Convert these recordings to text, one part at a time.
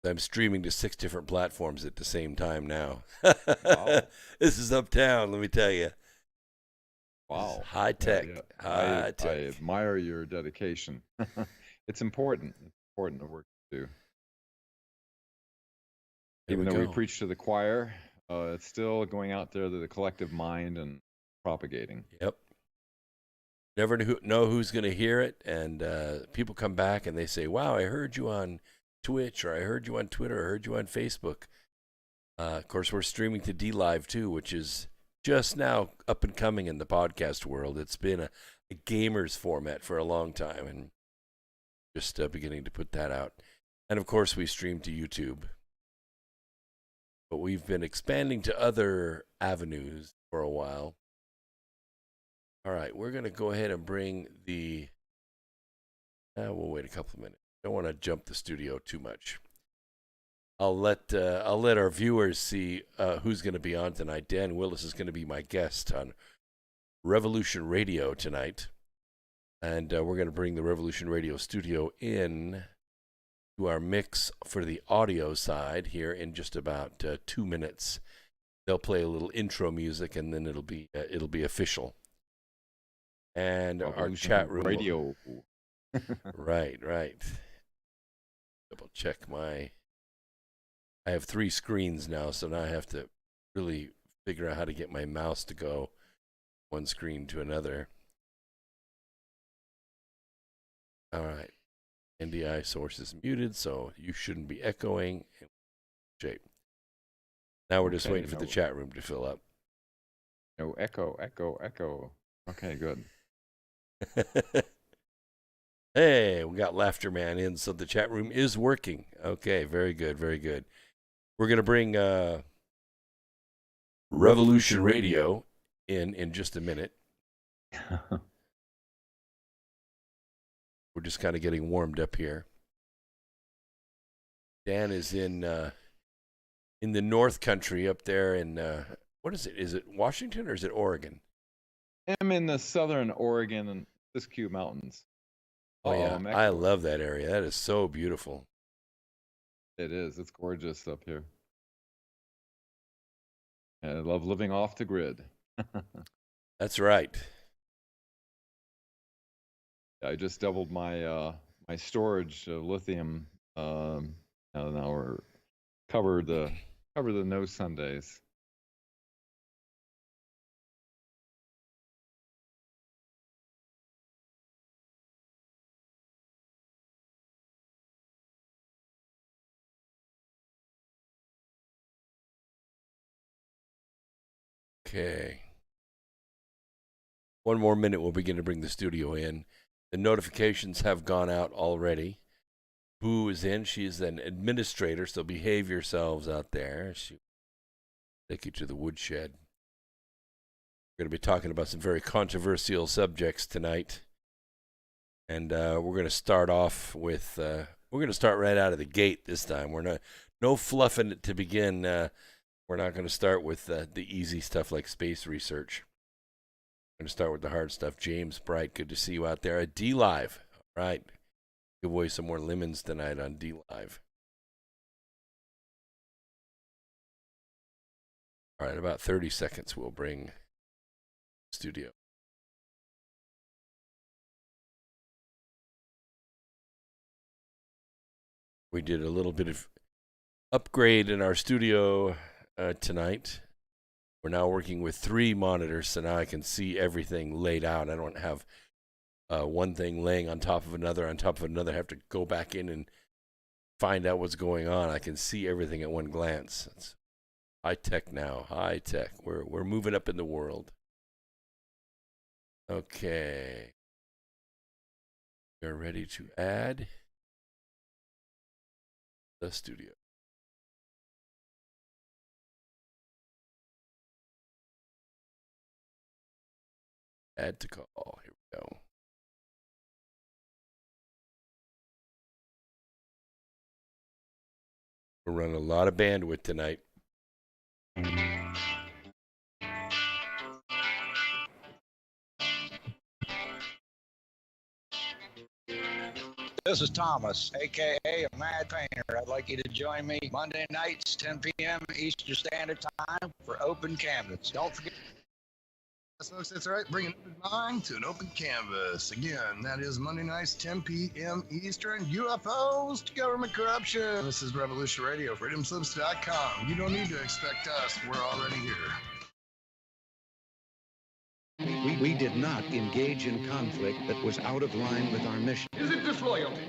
I'm streaming to 6 different platforms at the same time now. Wow. This is uptown, let me tell you. This is Wow. high Yeah, tech, yeah. I high I tech. admire your dedication. It's important. It's important to work to do. There Even we though we go. preach to the choir, it's still going out there to the collective mind and propagating. Yep. Never know who's going to hear it, and people come back and they say, "Wow, I heard you on Twitch, or I heard you on Twitter, or I heard you on Facebook." Of course, we're streaming to D Live too, which is just now up and coming in the podcast world. It's been a gamer's format for a long time, and just beginning to put that out. And of course, we stream to YouTube, but we've been expanding to other avenues for a while. All right, we're going to go ahead and bring the. We'll wait a couple of minutes. Don't want to jump the studio too much. I'll let our viewers see who's going to be on tonight. Dan Willis is going to be my guest on Revolution Radio tonight, and we're going to bring the Revolution Radio studio in to our mix for the audio side here in just about 2 minutes. They'll play a little intro music, and then it'll be official. And our chat room radio. Right. Double check my. I have 3 screens now, so now I have to really figure out how to get my mouse to go one screen to another. All right. NDI source is muted, so you shouldn't be echoing. Shape. Now we're just waiting for the chat room to fill up. No echo. Okay, good. Hey, we got Laughter Man in, so the chat room is working. Okay, very good. We're going to bring Revolution Radio in just a minute. We're just kind of getting warmed up here. Dan is in the North Country up there in, what is it? Is it Washington or is it Oregon? I'm in the southern Oregon and Siskiyou Mountains. Oh, yeah. I love that area. That is so beautiful. It is. It's gorgeous up here. I love living off the grid. That's right. I just doubled my my storage of lithium. Now we're cover the no Sundays. Okay. 1 more minute, we'll begin to bring the studio in. The notifications have gone out already. Boo is in. She's an administrator, so behave yourselves out there. She'll take you to the woodshed. We're going to be talking about some very controversial subjects tonight. And we're going to start off with, we're going to start right out of the gate this time. No fluffing it to begin. We're not going to start with the easy stuff like space research. We're going to start with the hard stuff. James Bright, good to see you out there at D Live. All right. Give away some more lemons tonight on D Live. All right, about 30 seconds we'll bring studio. We did a little bit of upgrade in our studio tonight. We're now working with 3 monitors, so now I can see everything laid out. I don't have one thing laying on top of another, I have to go back in and find out what's going on. I can see everything at one glance. It's high tech now, high tech. We're moving up in the world. Okay. We're ready to add the studio. Add to call. Here we go. We're running a lot of bandwidth tonight. This is Thomas, a.k.a. a Mad Painter. I'd like you to join me Monday nights, 10 p.m. Eastern Standard Time for Open Canvas. Don't forget. Yes, folks, that's right. Bring an open mind to an open canvas. Again, that is Monday nights, 10 p.m. Eastern. UFOs to government corruption. This is Revolution Radio, freedomslips.com. You don't need to expect us. We're already here. We did not engage in conflict that was out of line with our mission. Is it disloyalty?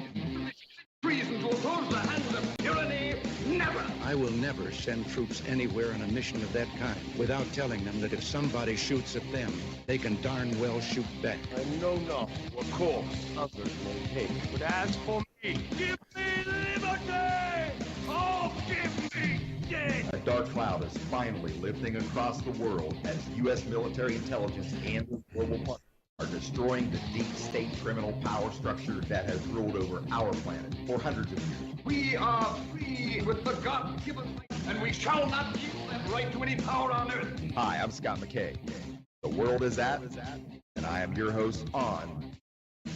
Treason to oppose the hands of tyranny? Never! I will never send troops anywhere on a mission of that kind without telling them that if somebody shoots at them, they can darn well shoot back. I know not what course others may take, but as for me, give me liberty! Oh, give me death! A dark cloud is finally lifting across the world as U.S. military intelligence and the global partners are destroying the deep state criminal power structure that has ruled over our planet for hundreds of years. We are free with the God-given right, and we shall not yield that right to any power on earth. Hi, I'm Scott McKay. The world is at, and I am your host on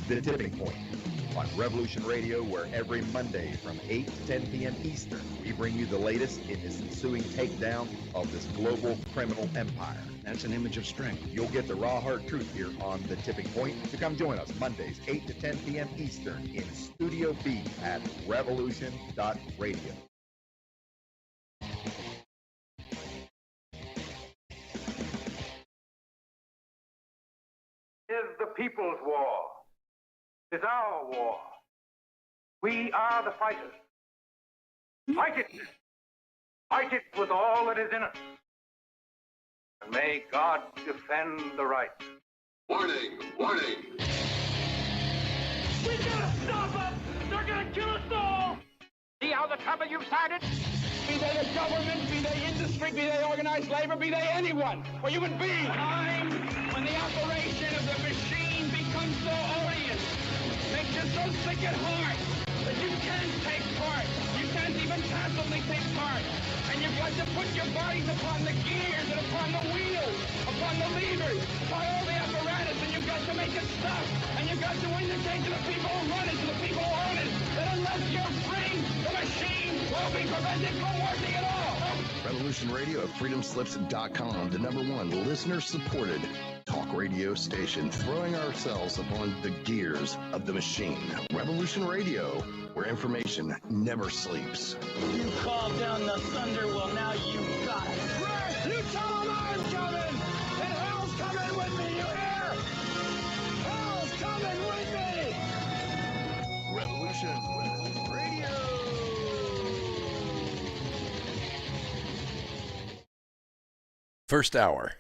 The Tipping Point on Revolution Radio, where every Monday from 8 to 10 p.m. Eastern, we bring you the latest in this ensuing takedown of this global criminal empire. That's an image of strength. You'll get the raw, hard truth here on The Tipping Point. So come join us Mondays, 8 to 10 p.m. Eastern in Studio B at revolution.radio. Is the people's war. Is our war. We are the fighters. Fight it. Fight it with all that is in us. And may God defend the right. Warning! Warning! We gotta stop them! They're gonna kill us all! See how the trouble you've started? Be they the government, be they industry, be they organized labor, be they anyone, or human beings. Time when the operation of the machine becomes so odious, makes you so sick at heart that you can't take part. You can't even passively take part. And you've got to put your bodies upon the gears and upon the wheels, upon the levers, upon all the apparatus, and you've got to make it stop. And you've got to indicate to the people who run it, to the people who own it, that unless you're free, the machine will be prevented from working at all. Revolution Radio at freedomslips.com, the #1 listener-supported talk radio station, throwing ourselves upon the gears of the machine. Revolution Radio, where information never sleeps. You called down the thunder, well now you got it. Right, you tell them I'm coming, and hell's coming with me, you hear? Hell's coming with me! Revolution Radio. First hour.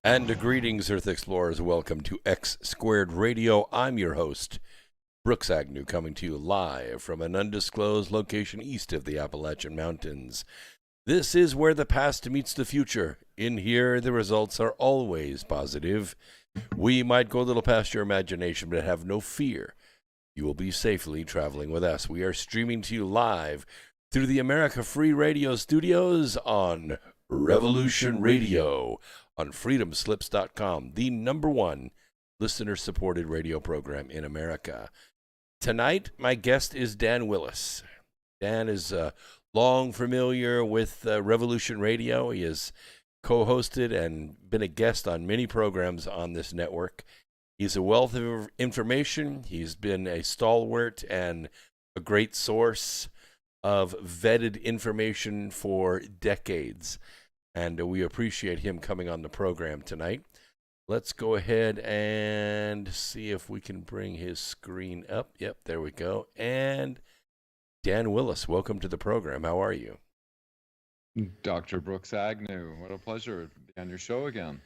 And greetings, Earth Explorers. Welcome to X Squared Radio. I'm your host, Brooks Agnew, coming to you live from an undisclosed location east of the Appalachian Mountains. This is where the past meets the future. In here, the results are always positive. We might go a little past your imagination, but have no fear. You will be safely traveling with us. We are streaming to you live through the America Free Radio studios on Revolution Radio, on freedomslips.com, the #1 listener-supported radio program in America. Tonight, my guest is Dan Willis. Dan is long familiar with Revolution Radio. He has co-hosted and been a guest on many programs on this network. He's a wealth of information. He's been a stalwart and a great source of vetted information for decades. And we appreciate him coming on the program tonight. Let's go ahead and see if we can bring his screen up. Yep, there we go. And Dan Willis, welcome to the program. How are you? Dr. Brooks Agnew, what a pleasure to be on your show again.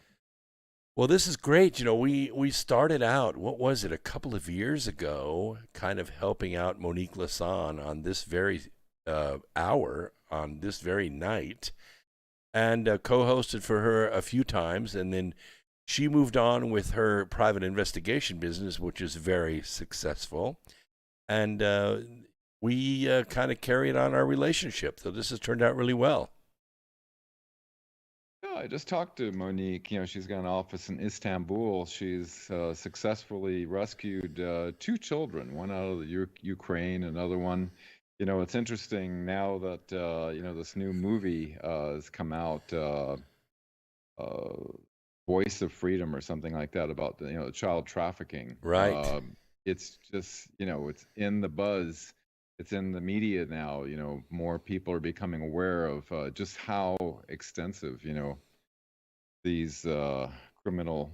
Well, this is great. You know, we started out, what was it, a couple of years ago, kind of helping out Monique Lasson on this very hour, on this very night, and co-hosted for her a few times, and then she moved on with her private investigation business, which is very successful. And we kind of carried on our relationship. So this has turned out really well. Yeah, I just talked to Monique. You know, she's got an office in Istanbul. She's successfully rescued 2 children, one out of the Ukraine, another one. You know, it's interesting now that, you know, this new movie has come out, Voice of Freedom or something like that, about the, you know, child trafficking. Right. It's just, you know, it's in the buzz. It's in the media now. You know, more people are becoming aware of just how extensive, you know, these criminal,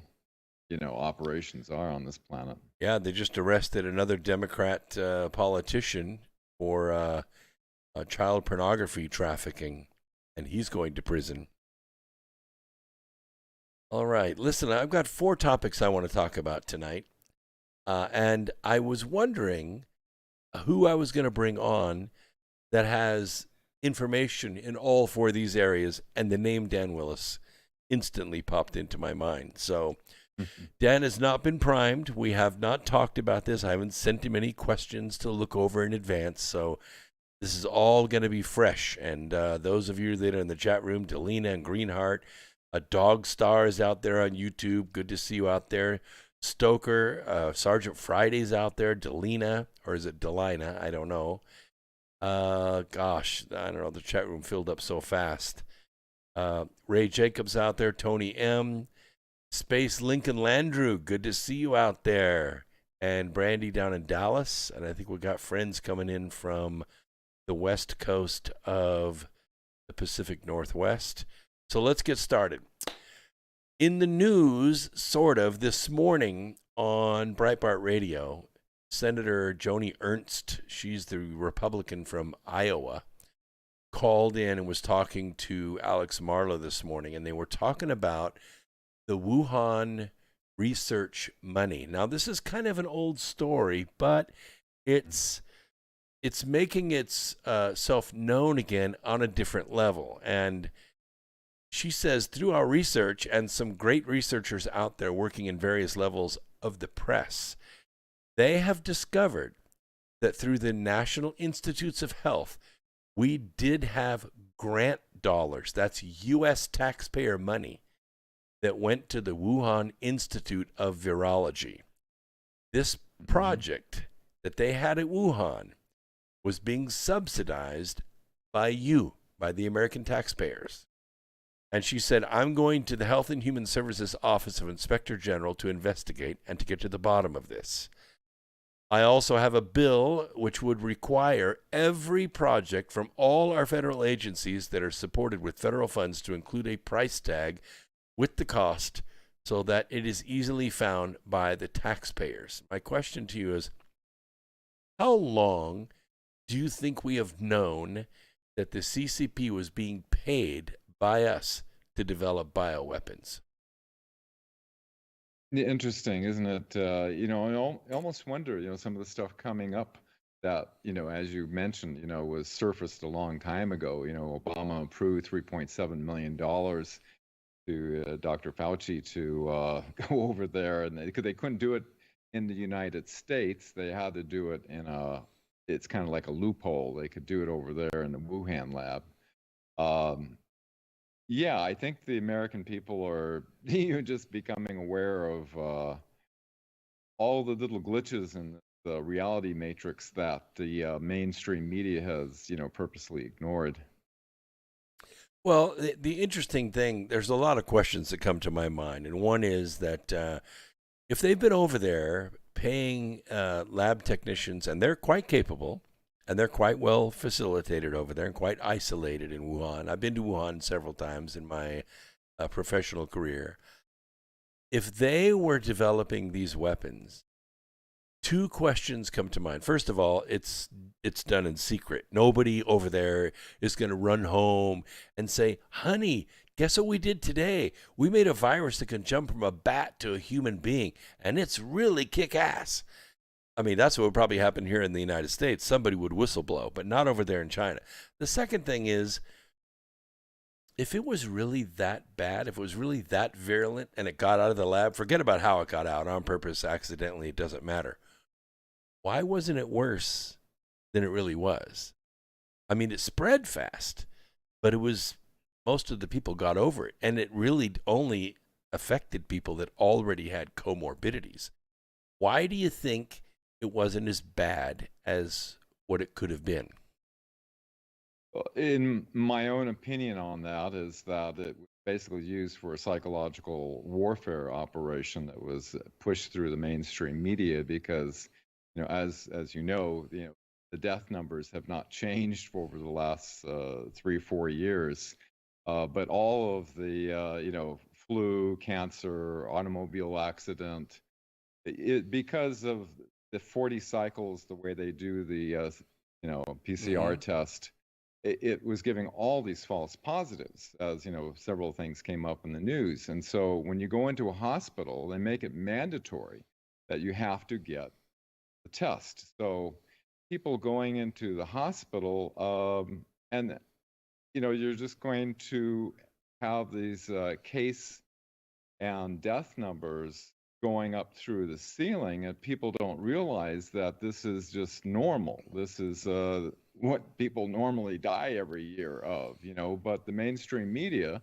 you know, operations are on this planet. Yeah, they just arrested another Democrat politician for child pornography trafficking, and he's going to prison. All right, listen, I've got 4 topics I want to talk about tonight, and I was wondering who I was going to bring on that has information in all 4 of these areas, and the name Dan Willis instantly popped into my mind. So Dan has not been primed. We have not talked about this. I haven't sent him any questions to look over in advance, so this is all going to be fresh. And those of you that are in the chat room, Delina and Greenheart, a Dog Star is out there on YouTube. Good to see you out there. Stoker, Sergeant Friday's out there. Delina, or is it Delina? I don't know. Gosh, I don't know. The chat room filled up so fast. Ray Jacobs out there. Tony M. Space Lincoln Landrew. Good to see you out there. And Brandy down in Dallas. And I think we got friends coming in from the west coast of the Pacific Northwest. So let's get started. In the news, sort of, this morning on Breitbart Radio, Senator Joni Ernst, she's the Republican from Iowa, called in and was talking to Alex Marlow this morning, and they were talking about the Wuhan research money. Now, this is kind of an old story, but it's making itself known again on a different level. And she says, through our research and some great researchers out there working in various levels of the press, they have discovered that through the National Institutes of Health, we did have grant dollars, that's U.S. taxpayer money, that went to the Wuhan Institute of Virology. This project that they had at Wuhan was being subsidized by you, by the American taxpayers. And she said, I'm going to the Health and Human Services Office of Inspector General to investigate and to get to the bottom of this. I also have a bill which would require every project from all our federal agencies that are supported with federal funds to include a price tag with the cost so that it is easily found by the taxpayers. My question to you is, how long do you think we have known that the CCP was being paid by us to develop bioweapons? Interesting, isn't it? You know, I almost wonder, you know, some of the stuff coming up that, you know, as you mentioned, you know, was surfaced a long time ago. You know, Obama approved $3.7 million to Dr. Fauci to go over there, and they couldn't do it in the United States. They had to do it in it's kind of like a loophole. They could do it over there in the Wuhan lab. Yeah, I think the American people are just becoming aware of all the little glitches in the reality matrix that the mainstream media has, you know, purposely ignored. Well, the interesting thing, there's a lot of questions that come to my mind. And one is that if they've been over there paying lab technicians, and they're quite capable, and they're quite well facilitated over there and quite isolated in Wuhan. I've been to Wuhan several times in my professional career. If they were developing these weapons, two questions come to mind. First of all, it's done in secret. Nobody over there is going to run home and say, "Honey, guess what we did today? We made a virus that can jump from a bat to a human being, and it's really kick-ass." I mean, that's what would probably happen here in the United States. Somebody would whistleblow, but not over there in China. The second thing is, if it was really that bad, if it was really that virulent and it got out of the lab, forget about how it got out, on purpose, accidentally, it doesn't matter. Why wasn't it worse than it really was? I mean, it spread fast, but most of the people got over it, and it really only affected people that already had comorbidities. Why do you think it wasn't as bad as what it could have been? In my own opinion on that is that it was basically used for a psychological warfare operation that was pushed through the mainstream media because, as you know, the death numbers have not changed over the last 3-4 years, but all of the flu, cancer, automobile accident, because of the 40 cycles, the way they do the PCR test. It was giving all these false positives, as several things came up in the news. And so when you go into a hospital, they make it mandatory that you have to get the test. So people going into the hospital, and you're just going to have these case and death numbers going up through the ceiling, and people don't realize that this is just normal. This is what people normally die every year of, but the mainstream media,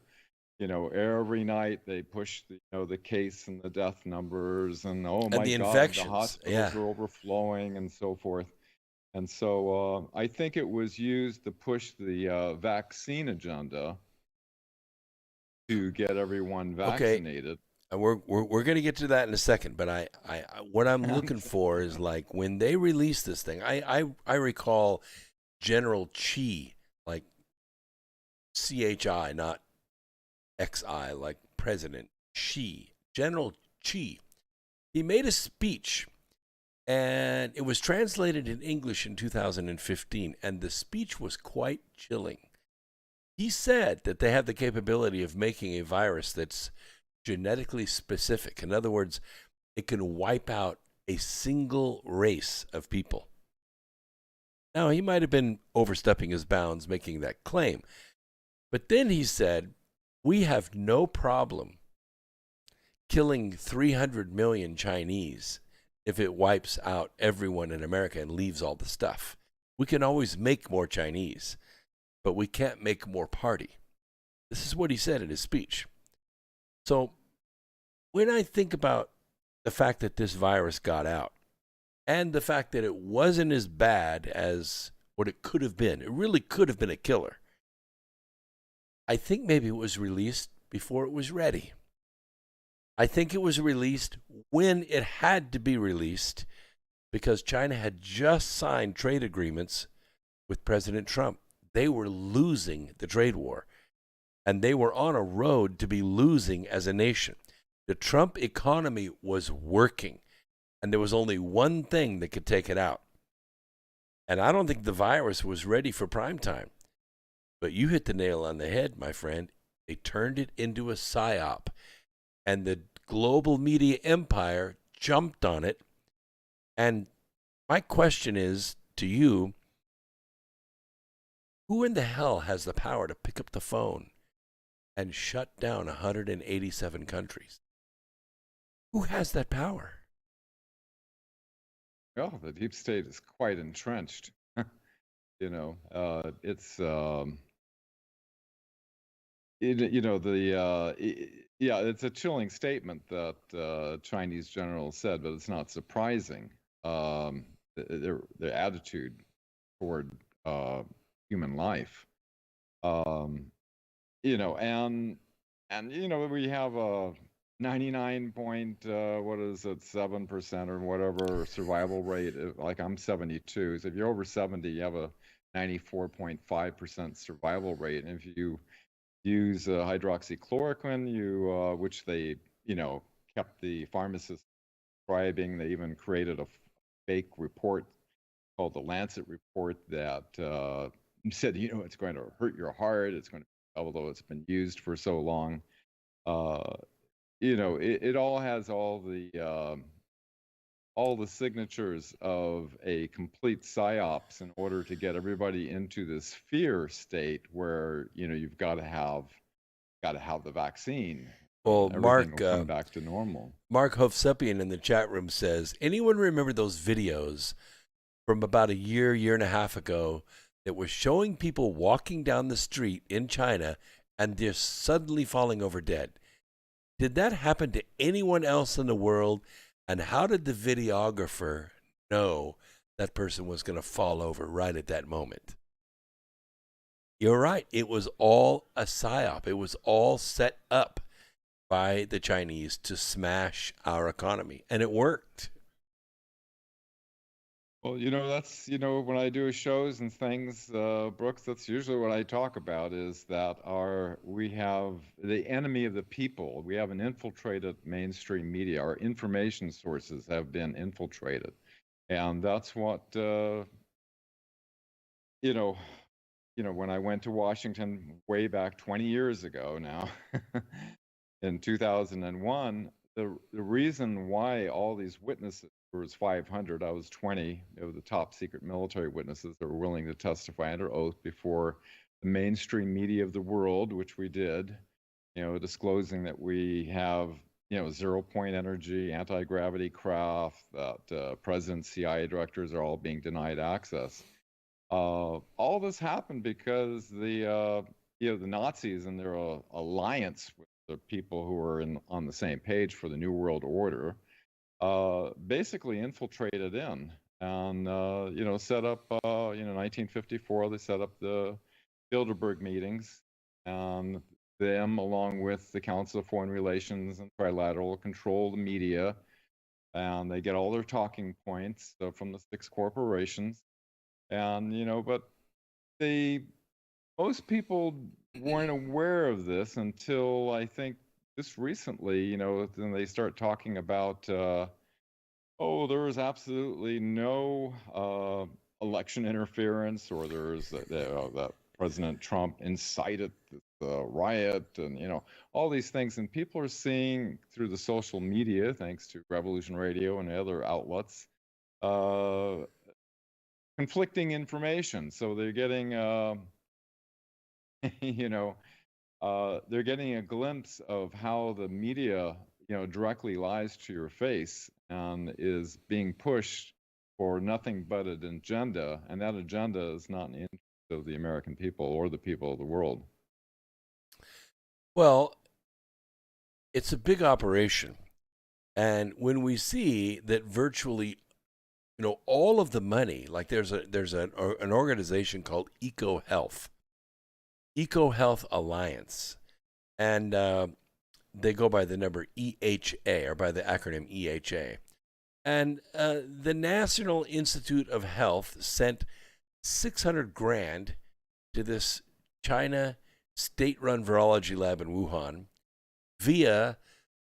every night they push the case and the death numbers and my God, infections. the hospitals are overflowing and so forth. And so I think it was used to push the vaccine agenda to get everyone vaccinated. Okay. We're going to get to that in a second, but I what I'm looking for is, like, when they released this thing, I recall General Chi, like CHI, not XI, like President Xi. General Chi. He made a speech, and it was translated in English in 2015, and the speech was quite chilling. He said that they have the capability of making a virus that's genetically specific. In other words, it can wipe out a single race of people. Now, he might have been overstepping his bounds making that claim, but then he said, we have no problem killing 300 million Chinese if it wipes out everyone in America and leaves all the stuff. We can always make more Chinese, but we can't make more party. This is what he said in his speech. So when I think about the fact that this virus got out and the fact that it wasn't as bad as what it could have been, it really could have been a killer. I think maybe it was released before it was ready. I think it was released when it had to be released because China had just signed trade agreements with President Trump. They were losing the trade war, and they were on a road to be losing as a nation. The Trump economy was working, and there was only one thing that could take it out. And I don't think the virus was ready for prime time. But you hit the nail on the head, my friend. They turned it into a psyop, and the global media empire jumped on it. And my question is to you, who in the hell has the power to pick up the phone and shut down 187 countries? Who has that power? Well, the deep state is quite entrenched. It's it's a chilling statement that Chinese general said, but it's not surprising. Their attitude toward human life, and we have a 99.7% or whatever survival rate. Like, I'm 72, so if you're over 70, you have a 94.5% survival rate. And if you use hydroxychloroquine, which they kept the pharmacists prescribing. They even created a fake report called the Lancet report that said, it's going to hurt your heart. It's going to, although it's been used for so long. It all has all the signatures of a complete psyops in order to get everybody into this fear state where you've got to have the vaccine. Well, everything Mark, will come back to normal. Mark Hovsepian in the chat room says, anyone remember those videos from about a year and a half ago that was showing people walking down the street in China and just suddenly falling over dead? Did that happen to anyone else in the world? And how did the videographer know that person was going to fall over right at that moment? You're right. It was all a psyop. It was all set up by the Chinese to smash our economy. And it worked. Well, that's, when I do shows and things, Brooks, that's usually what I talk about is that we have the enemy of the people. We have an infiltrated mainstream media. Our information sources have been infiltrated. And that's what, when I went to Washington way back 20 years ago now, in 2001, the reason why all these witnesses, there was 500, I was 20, they were the top secret military witnesses that were willing to testify under oath before the mainstream media of the world, which we did, disclosing that we have, 0-point energy, anti-gravity craft, that president, CIA directors are all being denied access. All this happened because the Nazis and their alliance with the people who were on the same page for the New World Order basically infiltrated in and set up 1954 they set up the Bilderberg meetings, and them along with the Council of Foreign Relations and Trilateral control the media, and they get all their talking points from the 6 corporations. And but most people weren't aware of this until I think just recently, then they start talking about, there was absolutely no election interference, or there's that President Trump incited the riot, and all these things. And people are seeing through the social media, thanks to Revolution Radio and other outlets, conflicting information. So they're getting, they're getting a glimpse of how the media, directly lies to your face and is being pushed for nothing but an agenda. And that agenda is not in the interest of the American people or the people of the world. Well, it's a big operation. And when we see that virtually, all of the money, like there's an organization called EcoHealth Alliance, and they go by the number EHA, or by the acronym EHA. And the National Institute of Health sent $600,000 to this China state-run virology lab in Wuhan via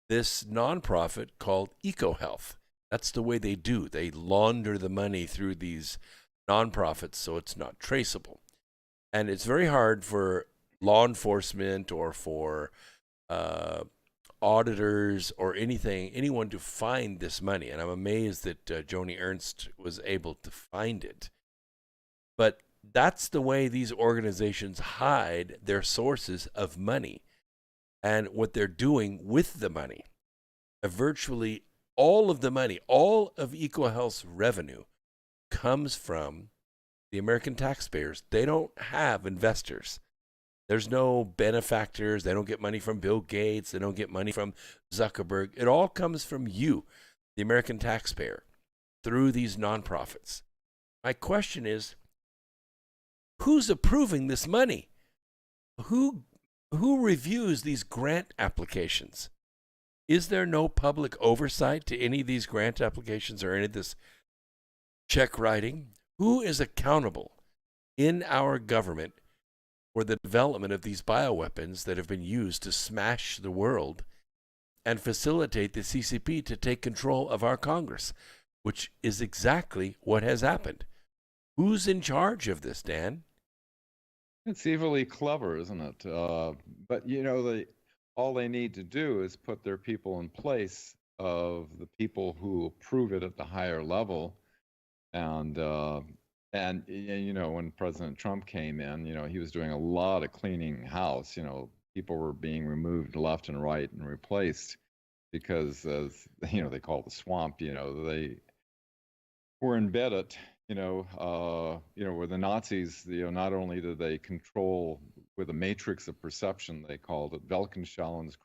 this nonprofit called EcoHealth. That's the way they do. They launder the money through these nonprofits so it's not traceable. And it's very hard for law enforcement or for auditors or anyone to find this money. And I'm amazed that Joni Ernst was able to find it. But that's the way these organizations hide their sources of money and what they're doing with the money. Virtually all of the money, all of EcoHealth's revenue comes from the American taxpayers. They don't have investors. There's no benefactors. They don't get money from Bill Gates. They don't get money from Zuckerberg. It all comes from you, the American taxpayer, through these nonprofits. My question is, who's approving this money? Who reviews these grant applications? Is there no public oversight to any of these grant applications or any of this check writing? Who is accountable in our government for the development of these bioweapons that have been used to smash the world and facilitate the CCP to take control of our Congress, which is exactly what has happened. Who's in charge of this, Dan? It's evilly clever, isn't it? But you know, all they need to do is put their people in place of the people who approve it at the higher level. And you know, when President Trump came in, you know, he was doing a lot of cleaning house. You know, people were being removed left and right and replaced because, as you know, they call it the swamp. You know, they were embedded. You know, where the Nazis, you know, not only did they control with a matrix of perception, they called it Weltanschauung's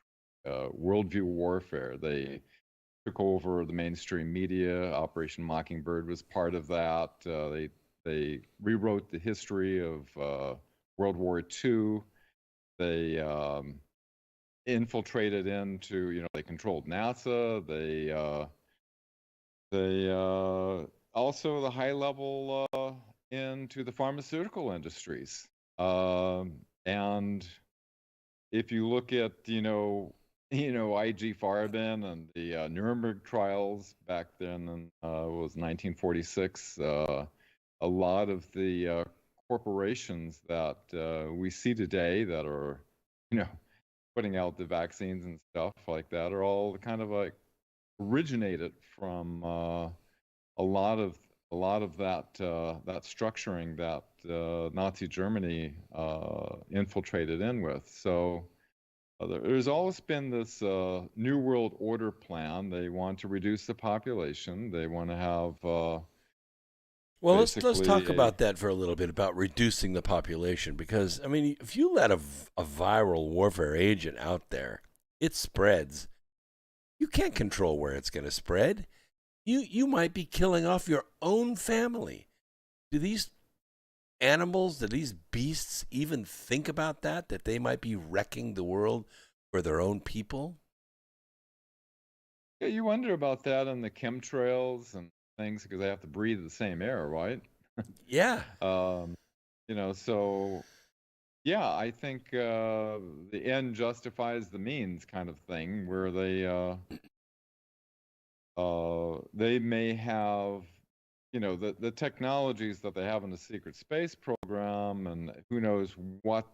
worldview warfare. They took over the mainstream media. Operation Mockingbird was part of that. They rewrote the history of World War II. They infiltrated into, you know, they controlled NASA. They also the high level into the pharmaceutical industries. And if you look at, you know, IG Farben and the Nuremberg trials back then, in was 1946. A lot of the corporations that we see today that are, you know, putting out the vaccines and stuff like that are all kind of like originated from a lot of that that structuring that Nazi Germany infiltrated in with. So there's always been this New World Order plan. They want to reduce the population. They want to have well, let's talk about that for a little bit, about reducing the population, because I mean, if you let a viral warfare agent out there, it spreads. You can't control where it's going to spread. You might be killing off your own family. Do these animals, do these beasts even think about that they might be wrecking the world for their own people? Yeah, you wonder about that on the chemtrails and things, because they have to breathe the same air, right? Yeah. You know, so yeah, I think the end justifies the means kind of thing, where they may have, you know, the technologies that they have in the secret space program, and who knows what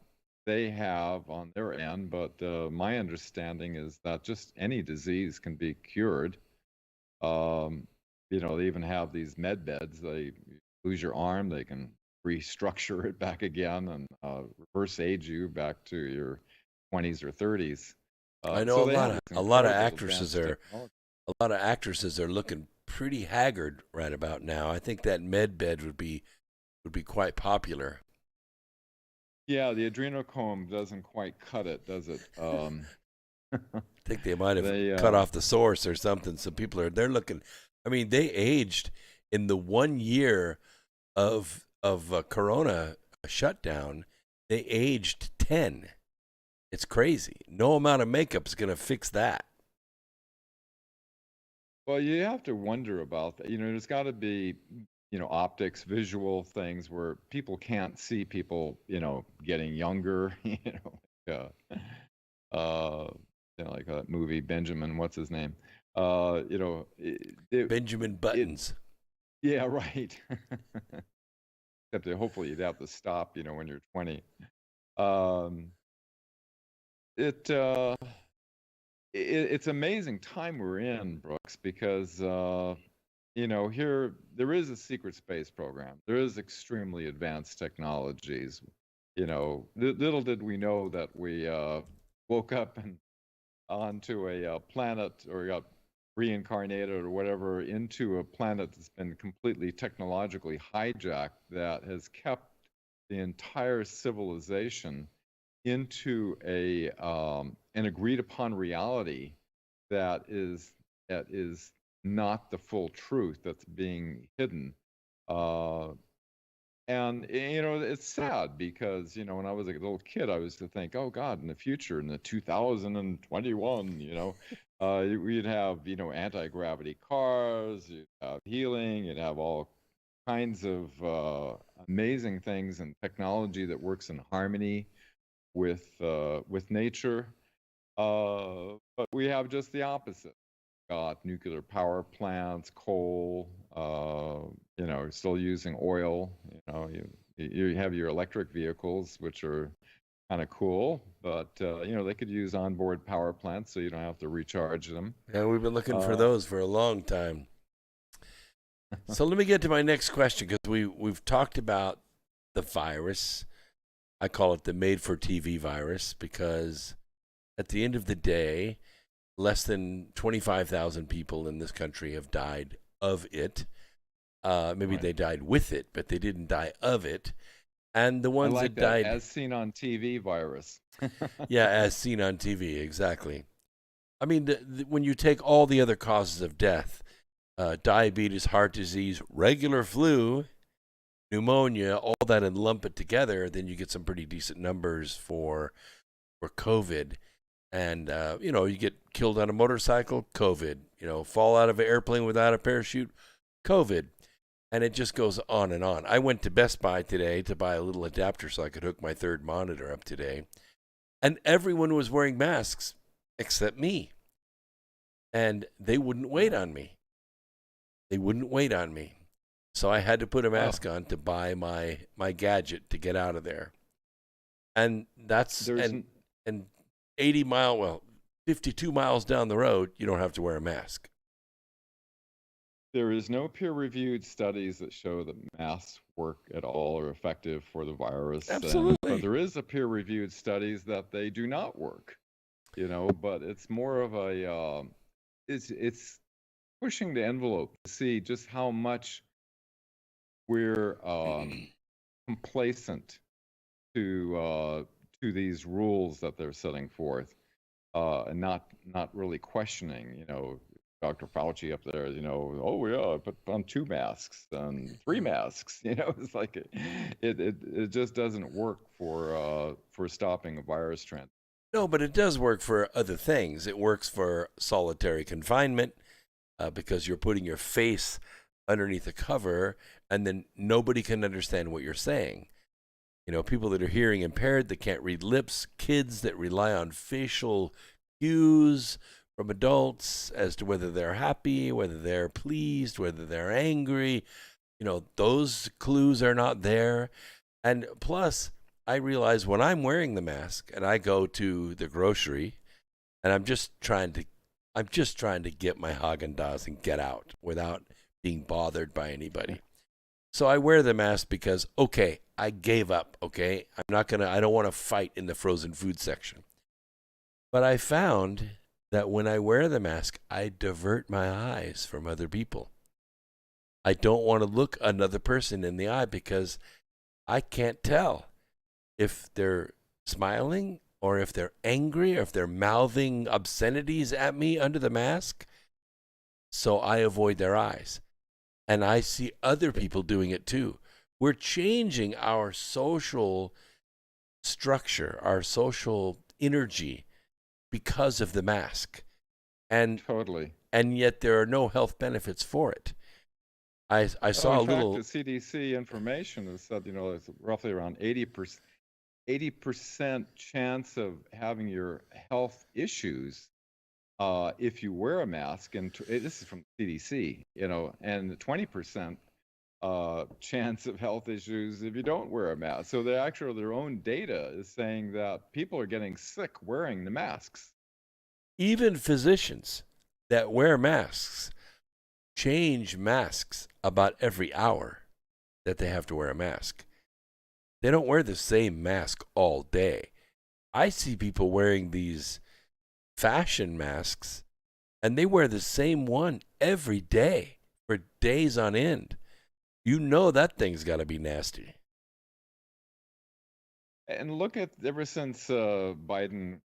they have on their end. But my understanding is that just any disease can be cured. You know, they even have these med beds. They lose your arm, they can restructure it back again and reverse age you back to your 20s or 30s. I know so a lot of actresses are looking pretty haggard right about now. I think that med bed would be quite popular. Yeah, the adrenochrome doesn't quite cut it, does it? I think they might have cut off the source or something. Some people they're looking. I mean, they aged in the 1 year of Corona shutdown. They aged 10. It's crazy. No amount of makeup is going to fix that. Well, you have to wonder about that. You know, there's got to be, you know, optics, visual things where people can't see people, you know, getting younger. Like that movie Benjamin, what's his name? Benjamin Buttons. Yeah, right. Except that hopefully you'd have to stop, you know, when you're 20. It's amazing time we're in, Brooks, because you know, here there is a secret space program. There is extremely advanced technologies. You know, little did we know that we woke up and onto a planet, or got reincarnated or whatever into a planet that's been completely technologically hijacked, that has kept the entire civilization into an agreed upon reality that is not the full truth, that's being hidden. And you know, it's sad because, you know, when I was a little kid, I used to think, oh God, in the future, in the 2021, you know, we'd have, you know, anti-gravity cars, you'd have healing, you'd have all kinds of amazing things and technology that works in harmony with nature. But we have just the opposite. Got nuclear power plants, coal, still using oil. You have your electric vehicles, which are kind of cool, but they could use onboard power plants, so you don't have to recharge them. Yeah, we've been looking for those for a long time. So let me get to my next question, because we've talked about the virus. I call it the made-for-TV virus, because at the end of the day, less than 25,000 people in this country have died of it. Maybe Right. they died with it, but they didn't die of it. And the ones I like that died, as seen on TV virus. yeah, as seen on TV, exactly. I mean, when you take all the other causes of death, diabetes, heart disease, regular flu, pneumonia, all that, and lump it together, then you get some pretty decent numbers for COVID. And, you get killed on a motorcycle, COVID. Fall out of an airplane without a parachute, COVID. And it just goes on and on. I went to Best Buy today to buy a little adapter so I could hook my third monitor up today. And everyone was wearing masks except me. And they wouldn't wait on me. So I had to put a mask on to buy my gadget to get out of there. And that's, and 52 miles down the road, you don't have to wear a mask. There is no peer-reviewed studies that show that masks work at all or effective for the virus. Absolutely. But there is a peer-reviewed studies that they do not work. But it's more of a it's pushing the envelope to see just how much we're complacent to these rules that they're setting forth, and not really questioning. Dr. Fauci up there, oh yeah, I put on 2 masks and 3 masks. It's like it just doesn't work for stopping a virus trend. No, but it does work for other things. It works for solitary confinement, because you're putting your face underneath a cover, and then nobody can understand what you're saying. People that are hearing impaired, that can't read lips, kids that rely on facial cues from adults as to whether they're happy, whether they're pleased, whether they're angry. Those clues are not there. And plus, I realize when I'm wearing the mask and I go to the grocery and I'm just trying to get my Haagen-Dazs and get out without being bothered by anybody. So I wear the mask because, okay, I gave up, okay? I don't want to fight in the frozen food section. But I found that when I wear the mask, I divert my eyes from other people. I don't want to look another person in the eye because I can't tell if they're smiling or if they're angry or if they're mouthing obscenities at me under the mask. So I avoid their eyes. And I see other people doing it too. We're changing our social structure, our social energy, because of the mask. And totally. And yet there are no health benefits for it. I saw a little. The CDC information has said, it's roughly around 80% chance of having your health issues if you wear a mask, and this is from CDC, and 20% chance of health issues if you don't wear a mask. So their own data is saying that people are getting sick wearing the masks. Even physicians that wear masks change masks about every hour that they have to wear a mask. They don't wear the same mask all day. I see people wearing these fashion masks, and they wear the same one every day for days on end. That thing's got to be nasty. And look at, ever since Biden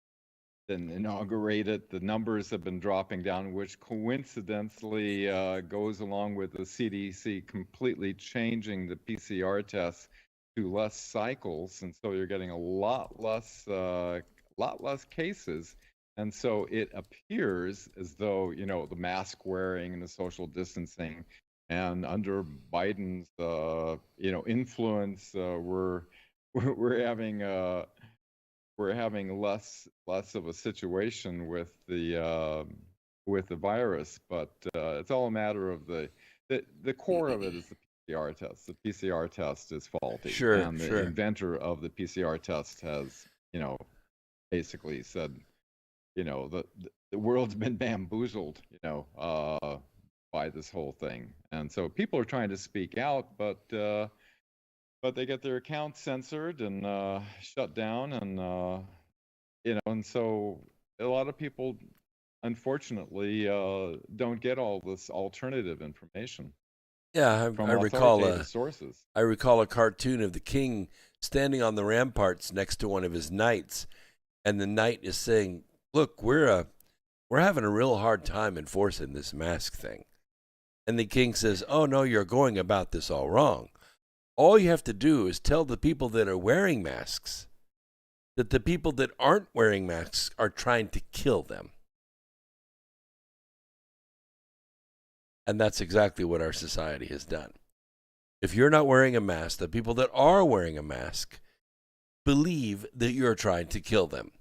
then inaugurated, the numbers have been dropping down, which coincidentally goes along with the CDC completely changing the PCR tests to less cycles, and so you're getting a lot less cases. And so it appears as though the mask wearing and the social distancing, and under Biden's influence, we're having we're having less of a situation with the virus, but it's all a matter of the core of it is the PCR test. The PCR test is faulty, Sure, and the inventor of the PCR test has, basically said, the world's been bamboozled, by this whole thing, and so people are trying to speak out, but they get their accounts censored and shut down, and and so a lot of people, unfortunately, don't get all this alternative information. Yeah, from I recall authoritative sources. I recall a cartoon of the king standing on the ramparts next to one of his knights, and the knight is saying, "Look, we're having a real hard time enforcing this mask thing." And the king says, "Oh no, you're going about this all wrong. All you have to do is tell the people that are wearing masks that the people that aren't wearing masks are trying to kill them." And that's exactly what our society has done. If you're not wearing a mask, the people that are wearing a mask believe that you're trying to kill them.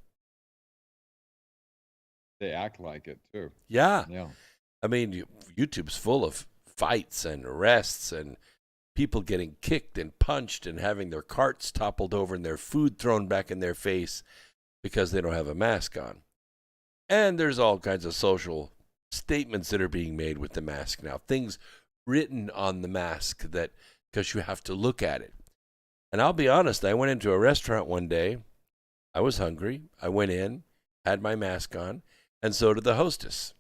They act like it too. Yeah. Yeah. I mean, YouTube's full of fights and arrests and people getting kicked and punched and having their carts toppled over and their food thrown back in their face because they don't have a mask on. And there's all kinds of social statements that are being made with the mask now, things written on the mask that, because you have to look at it. And I'll be honest, I went into a restaurant one day. I was hungry. I went in, had my mask on, and so did the hostess.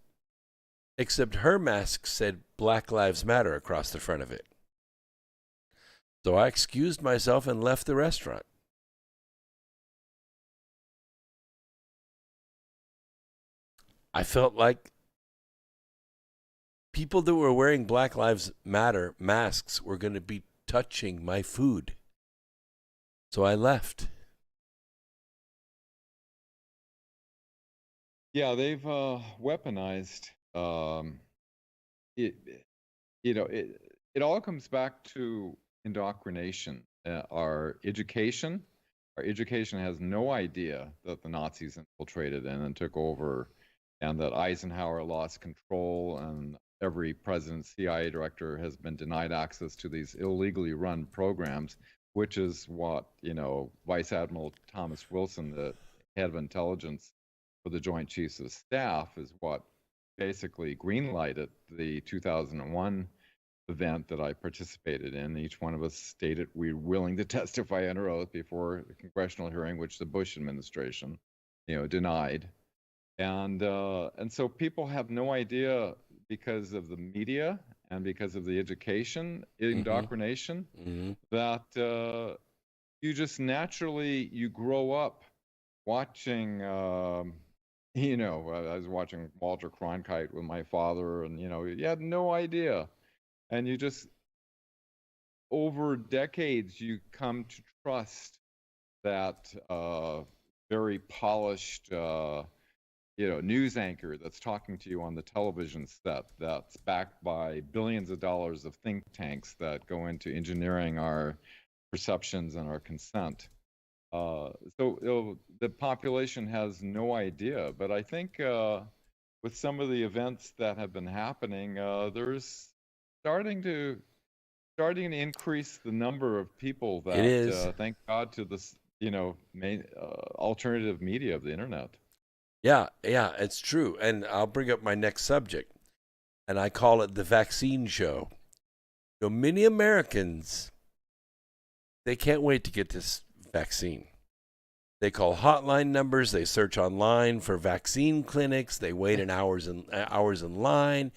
Except her mask said Black Lives Matter across the front of it. So I excused myself and left the restaurant. I felt like people that were wearing Black Lives Matter masks were going to be touching my food. So I left. Yeah, they've weaponized it. It all comes back to indoctrination. Our education has no idea that the Nazis infiltrated in and took over, and that Eisenhower lost control, and every president, CIA director has been denied access to these illegally run programs, which is what, Vice Admiral Thomas Wilson, the head of intelligence for the Joint Chiefs of Staff, is what basically greenlighted the 2001 event that I participated in. Each one of us stated we're willing to testify under oath before the congressional hearing, which the Bush administration, denied. And so people have no idea, because of the media and because of the education, indoctrination, that you just naturally, you grow up watching, I was watching Walter Cronkite with my father, and, you had no idea. And you just, over decades, you come to trust that very polished, news anchor that's talking to you on the television set, that's backed by billions of dollars of think tanks that go into engineering our perceptions and our consent. So the population has no idea. But I think with some of the events that have been happening, there's starting to increase the number of people that, it is. Thank God to this, main alternative media of the internet. Yeah, it's true. And I'll bring up my next subject, and I call it the vaccine show. Many Americans, they can't wait to get this vaccine. They call hotline numbers. They search online for vaccine clinics. They wait hours in line.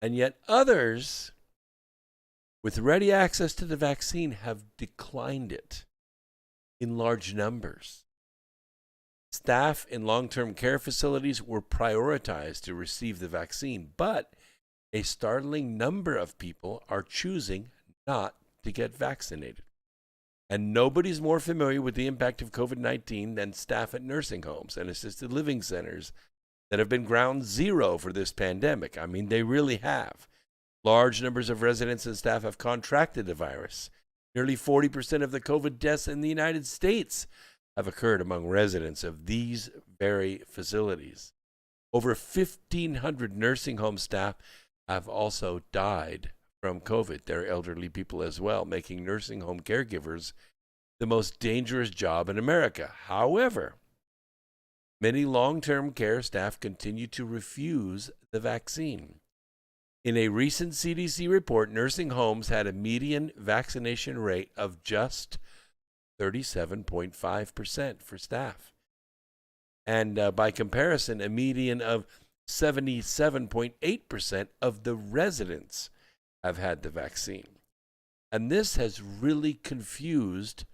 And yet others with ready access to the vaccine have declined it in large numbers. Staff in long-term care facilities were prioritized to receive the vaccine, but a startling number of people are choosing not to get vaccinated. And nobody's more familiar with the impact of COVID-19 than staff at nursing homes and assisted living centers that have been ground zero for this pandemic. I mean, they really have. Large numbers of residents and staff have contracted the virus. Nearly 40% of the COVID deaths in the United States have occurred among residents of these very facilities. Over 1,500 nursing home staff have also died from COVID. They're elderly people as well, making nursing home caregivers the most dangerous job in America. However, many long-term care staff continue to refuse the vaccine. In a recent CDC report, nursing homes had a median vaccination rate of just 37.5% for staff. And by comparison, a median of 77.8% of the residents have had the vaccine. And this has really confused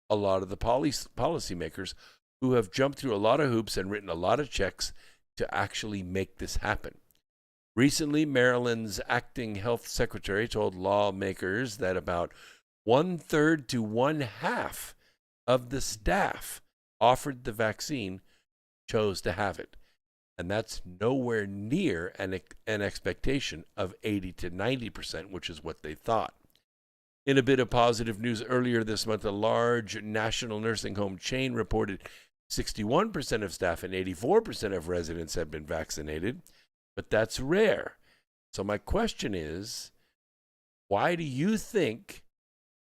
a lot of the policymakers who have jumped through a lot of hoops and written a lot of checks to actually make this happen. Recently, Maryland's acting health secretary told lawmakers that about 1/3 to 1/2 of the staff offered the vaccine chose to have it. And that's nowhere near an expectation of 80 to 90%, which is what they thought. In a bit of positive news earlier this month, a large national nursing home chain reported 61% of staff and 84% of residents have been vaccinated, but that's rare. So my question is, why do you think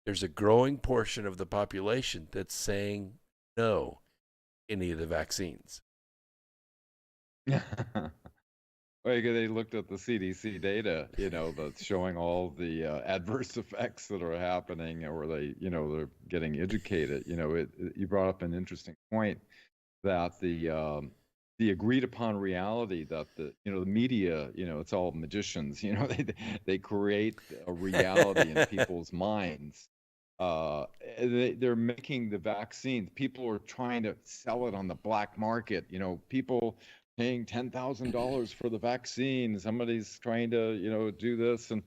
there's a growing portion of the population that's saying no to any of the vaccines? Well, they looked at the CDC data, that's showing all the adverse effects that are happening, or they're getting educated. You brought up an interesting point that the agreed upon reality that the media, it's all magicians, they create a reality in people's minds. They're making the vaccines. People are trying to sell it on the black market. People paying $10,000 for the vaccine. Somebody's trying to, do this, and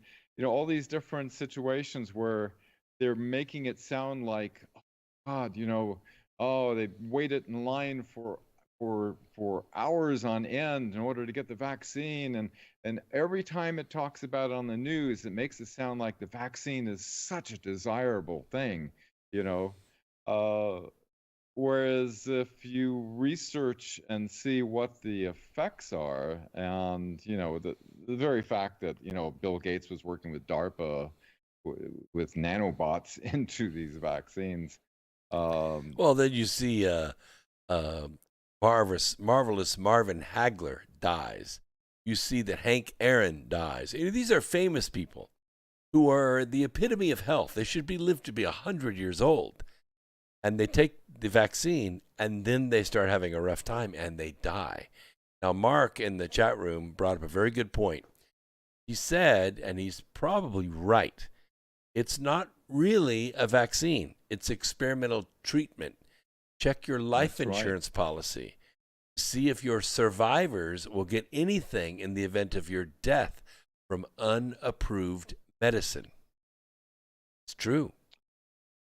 all these different situations where they're making it sound like, oh, God, they waited in line for hours on end in order to get the vaccine, and every time it talks about it on the news, it makes it sound like the vaccine is such a desirable thing, whereas if you research and see what the effects are, and the very fact that Bill Gates was working with DARPA with nanobots into these vaccines. Well, then you see marvelous Marvin Hagler dies. You see that Hank Aaron dies. These are famous people who are the epitome of health. They should be lived to be 100 years old. And they take the vaccine, and then they start having a rough time, and they die. Now, Mark in the chat room brought up a very good point. He said, and he's probably right, it's not really a vaccine. It's experimental treatment. Check your life insurance policy. See if your survivors will get anything in the event of your death from unapproved medicine. It's true.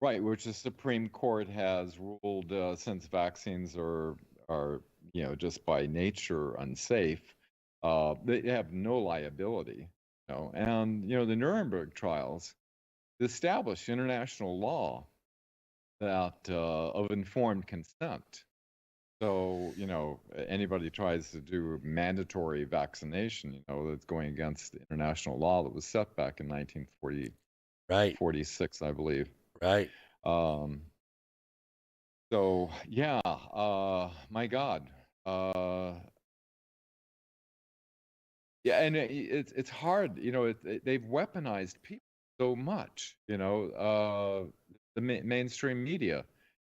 Right, which the Supreme Court has ruled since vaccines are just by nature unsafe, they have no liability. And the Nuremberg trials established international law that of informed consent. So anybody tries to do mandatory vaccination, that's going against the international law that was set back in 1940, right, 46, I believe. Right. So yeah, my God. Yeah, and it's hard, they've weaponized people so much, the mainstream media.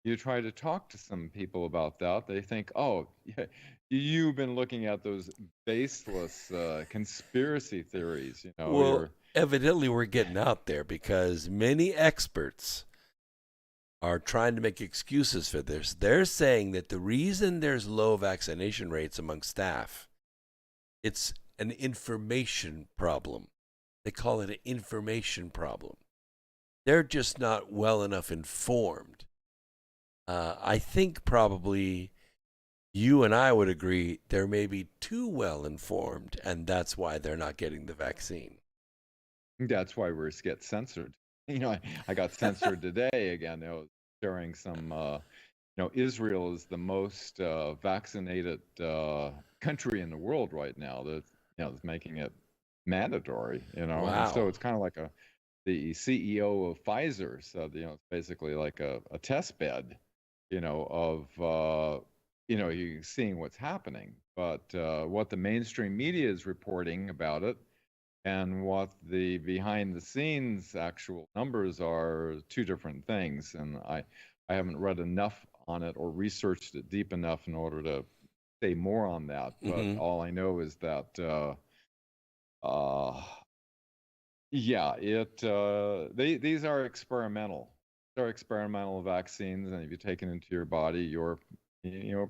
You try to talk to some people about that, they think, oh, yeah, you've been looking at those baseless conspiracy theories, Well, evidently we're getting out there because many experts are trying to make excuses for this. They're saying that the reason there's low vaccination rates among staff, it's an information problem. They call it an information problem. They're just not well enough informed. I think probably you and I would agree they're maybe too well informed, and that's why they're not getting the vaccine. That's why we get censored. I got censored today again. Sharing some, Israel is the most vaccinated country in the world right now. That is making it mandatory. And so Wow. it's kind of like the CEO of Pfizer said, it's basically like a test bed, of you seeing what's happening. But what the mainstream media is reporting about it and what the behind the scenes actual numbers are two different things. And I haven't read enough on it or researched it deep enough in order to say more on that. But all I know is that these are experimental. They're experimental vaccines, and if you take it into your body, you're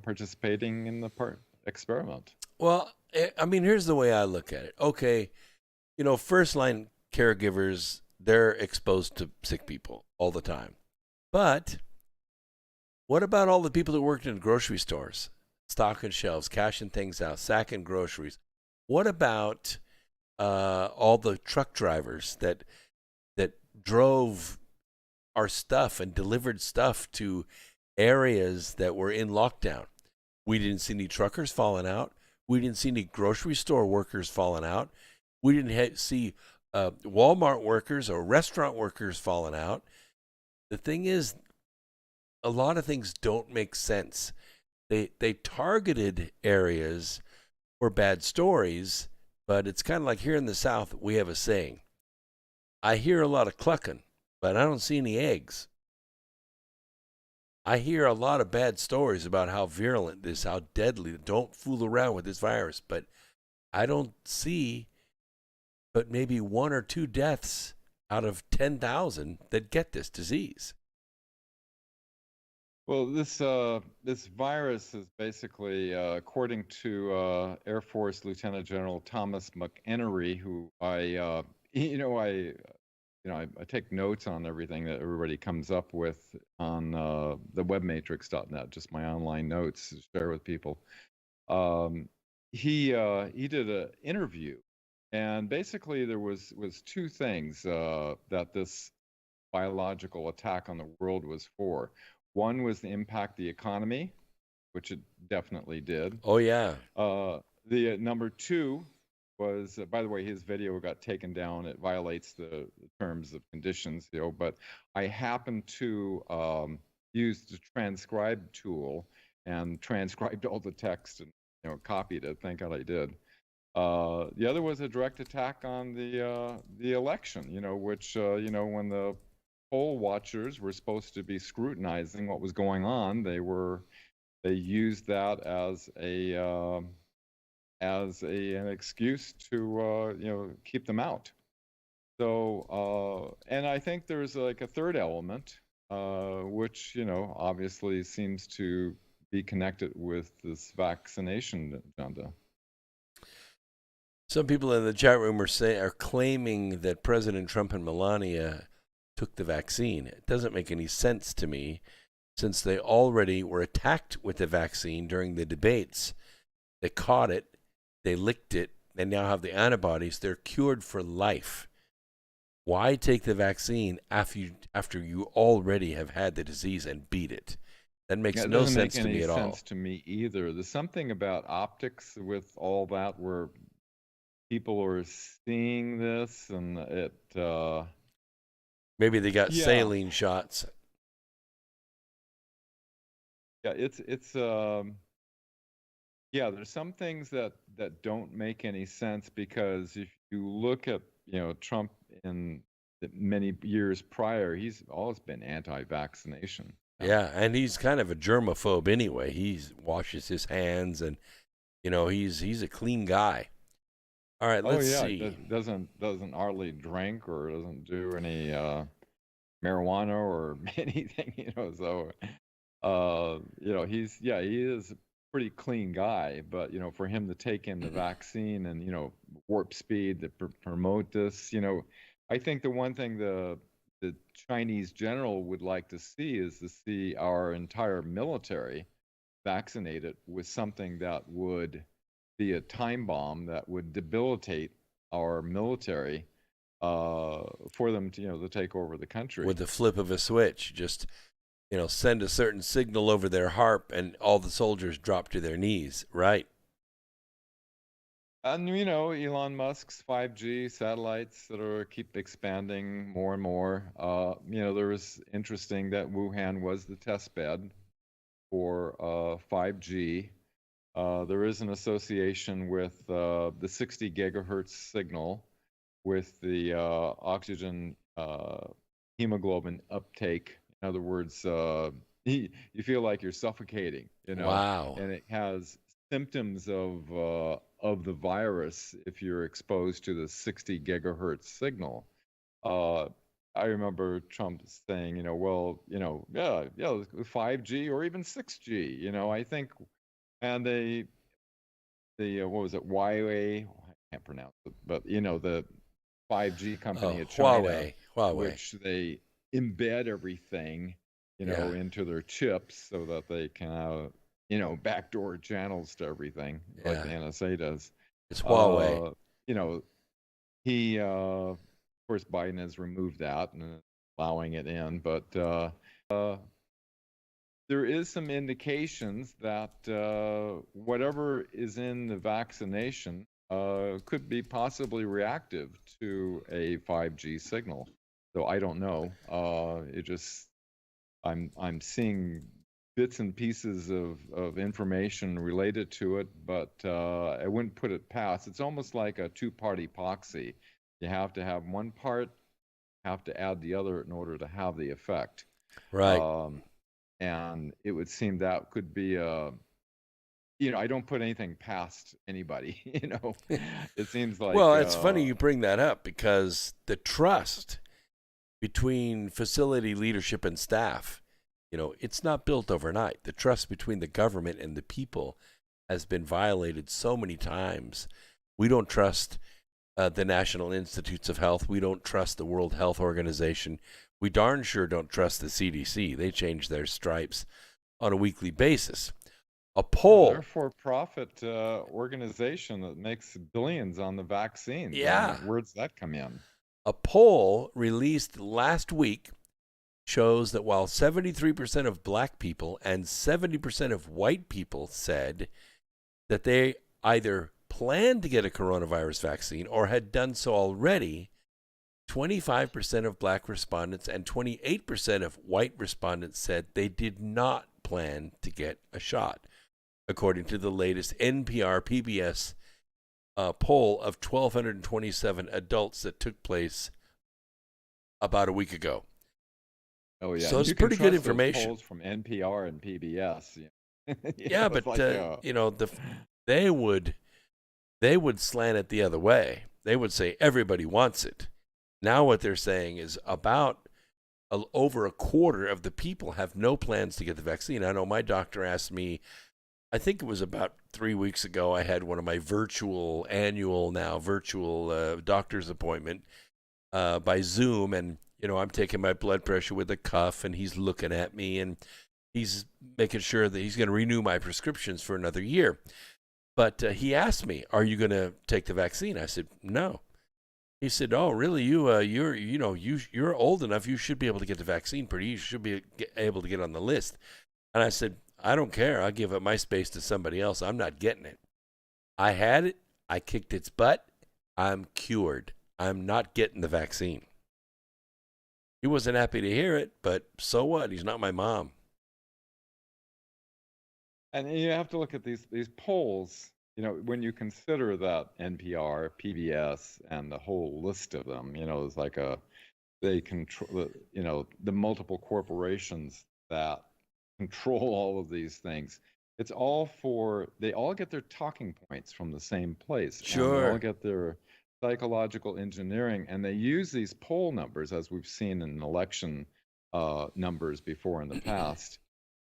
participating in the experiment. Well, I mean, here's the way I look at it. Okay, first line caregivers, they're exposed to sick people all the time. But what about all the people that worked in grocery stores, stocking shelves, cashing things out, sacking groceries? What about all the truck drivers that drove our stuff and delivered stuff to areas that were in lockdown? We didn't see any truckers falling out. We didn't see any grocery store workers falling out. We didn't see Walmart workers or restaurant workers falling out. The thing is, a lot of things don't make sense. They targeted areas for bad stories, but it's kind of like here in the South, we have a saying. I hear a lot of clucking, but I don't see any eggs. I hear a lot of bad stories about how virulent this, how deadly. Don't fool around with this virus, but I don't see but maybe 1 or 2 deaths out of 10,000 that get this disease. Well, this virus is basically, according to Air Force Lieutenant General Thomas McEnery, who I take notes on everything that everybody comes up with on the webmatrix.net, just my online notes to share with people. He did an interview, and basically there was 2 things that this biological attack on the world was for. One was to impact the economy, which it definitely did. Oh, yeah. The number 2 was, by the way, his video got taken down. It violates the terms of conditions, but I happened to use the transcribe tool and transcribed all the text and copied it. Thank God I did. The other was a direct attack on the election, which when the poll watchers were supposed to be scrutinizing what was going on, they used that as an excuse to keep them out. So and I think there's like a third element, which obviously seems to be connected with this vaccination agenda. Some people in the chat room are claiming that President Trump and Melania took the vaccine. It doesn't make any sense to me, since they already were attacked with the vaccine during the debates. They caught it, they licked it, they now have the antibodies. They're cured for life. Why take the vaccine after you already have had the disease and beat it? That makes no sense to me at all. It doesn't make any sense to me either. There's something about optics with all that where people are seeing this, and it maybe they got saline shots. Yeah, it's there's some things that don't make any sense, because if you look at Trump in the many years prior, he's always been anti-vaccination. Yeah, and he's kind of a germaphobe anyway. He washes his hands, and he's a clean guy. All right, let's see. Doesn't hardly drink or doesn't do any marijuana or anything, So he is a pretty clean guy. But for him to take in the vaccine and warp speed to promote this, I think the one thing the Chinese general would like to see is to see our entire military vaccinated with something that would be a time bomb that would debilitate our military for them to take over the country with the flip of a switch. Just send a certain signal over their harp and all the soldiers drop to their knees, right? And Elon Musk's 5G satellites that keep expanding more and more. There was interesting that Wuhan was the test bed for 5G. There is an association with the 60 gigahertz signal with the oxygen hemoglobin uptake. In other words, you feel like you're suffocating, Wow. and it has symptoms of the virus if you're exposed to the 60 gigahertz signal. I remember Trump saying, yeah, 5G or even 6G, I think, and the what was it, Huawei? I can't pronounce it, but the 5G company of China, Huawei, which they embed everything, into their chips so that they can have, backdoor channels to everything, like the NSA does. It's Huawei. He, of course, Biden has removed that and allowing it in, but there is some indications that whatever is in the vaccination could be possibly reactive to a 5G signal. So I don't know. I'm seeing bits and pieces of information related to it, but I wouldn't put it past. It's almost like a two-part epoxy. You have to have one part, have to add the other in order to have the effect. Right. And it would seem that could be I don't put anything past anybody, It seems like... Well, it's funny you bring that up because the trust between facility leadership and staff, it's not built overnight. The trust between the government and the people has been violated so many times. We don't trust the National Institutes of Health. We don't trust the World Health Organization. We darn sure don't trust the CDC. They change their stripes on a weekly basis. A poll... They're a for-profit organization that makes billions on the vaccine. Yeah. Where's that come in? A poll released last week shows that while 73% of black people and 70% of white people said that they either planned to get a coronavirus vaccine or had done so already, 25% of black respondents and 28% of white respondents said they did not plan to get a shot, according to the latest NPR PBS poll of 1,227 adults that took place about a week ago. Oh yeah, so it's pretty good information. Polls from NPR and PBS. Yeah, but they would slant it the other way. They would say everybody wants it. Now what they're saying is about over a quarter of the people have no plans to get the vaccine. I know my doctor asked me, I think it was about 3 weeks ago, I had one of my virtual doctor's appointment by Zoom. And, I'm taking my blood pressure with a cuff and he's looking at me and he's making sure that he's going to renew my prescriptions for another year. But he asked me, are you going to take the vaccine? I said, no. He said, oh, really? You're old enough. You should be able to get the vaccine you should be able to get on the list. And I said, I don't care. I'll give up my space to somebody else. I'm not getting it. I had it. I kicked its butt. I'm cured. I'm not getting the vaccine. He wasn't happy to hear it, but so what? He's not my mom. And you have to look at these polls, when you consider that NPR, PBS, and the whole list of them, it's like they control, the multiple corporations that control all of these things. It's all they all get their talking points from the same place. Sure. And they all get their psychological engineering, and they use these poll numbers, as we've seen in election numbers before in the past,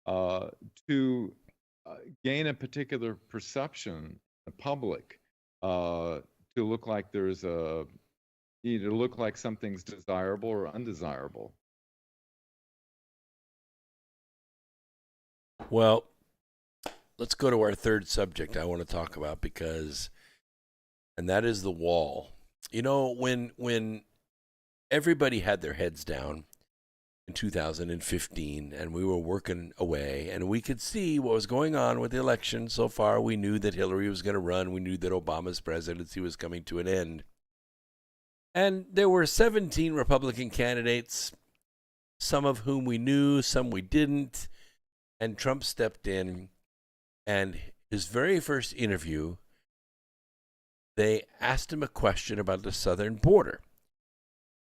to gain a particular perception in the public, to look like either look like something's desirable or undesirable. Well, let's go to our third subject I want to talk about and that is the wall. When everybody had their heads down in 2015, and we were working away, and we could see what was going on with the election. So far, we knew that Hillary was going to run. We knew that Obama's presidency was coming to an end. And there were 17 Republican candidates, some of whom we knew, some we didn't. And Trump stepped in, and his very first interview, they asked him a question about the southern border.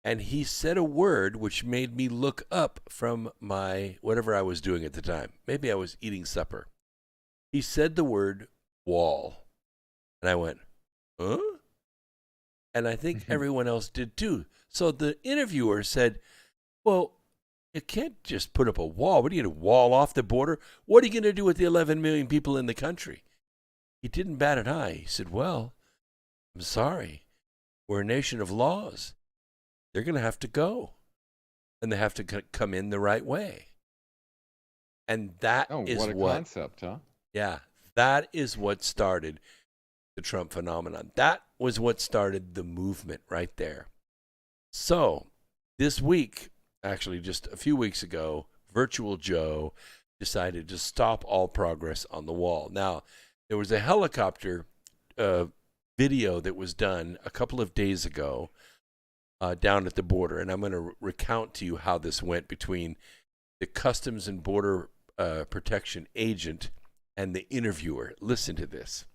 And he said a word which made me look up from my whatever I was doing at the time. Maybe I was eating supper. He said the word wall. And I went, huh? And I think everyone else did too. So the interviewer said, well, you can't just put up a wall. What are you going to wall off the border? What are you going to do with the 11 million people in the country? He didn't bat an eye. He said, well, I'm sorry. We're a nation of laws. They're going to have to go. And they have to come in the right way. And that is what a concept, huh? Yeah, that is what started the Trump phenomenon. That was what started the movement right there. So this week, actually just a few weeks ago, Virtual Joe decided to stop all progress on the wall. Now, there was a helicopter video that was done a couple of days ago down at the border, and I'm going to recount to you how this went between the Customs and Border Protection agent and the interviewer. Listen to this.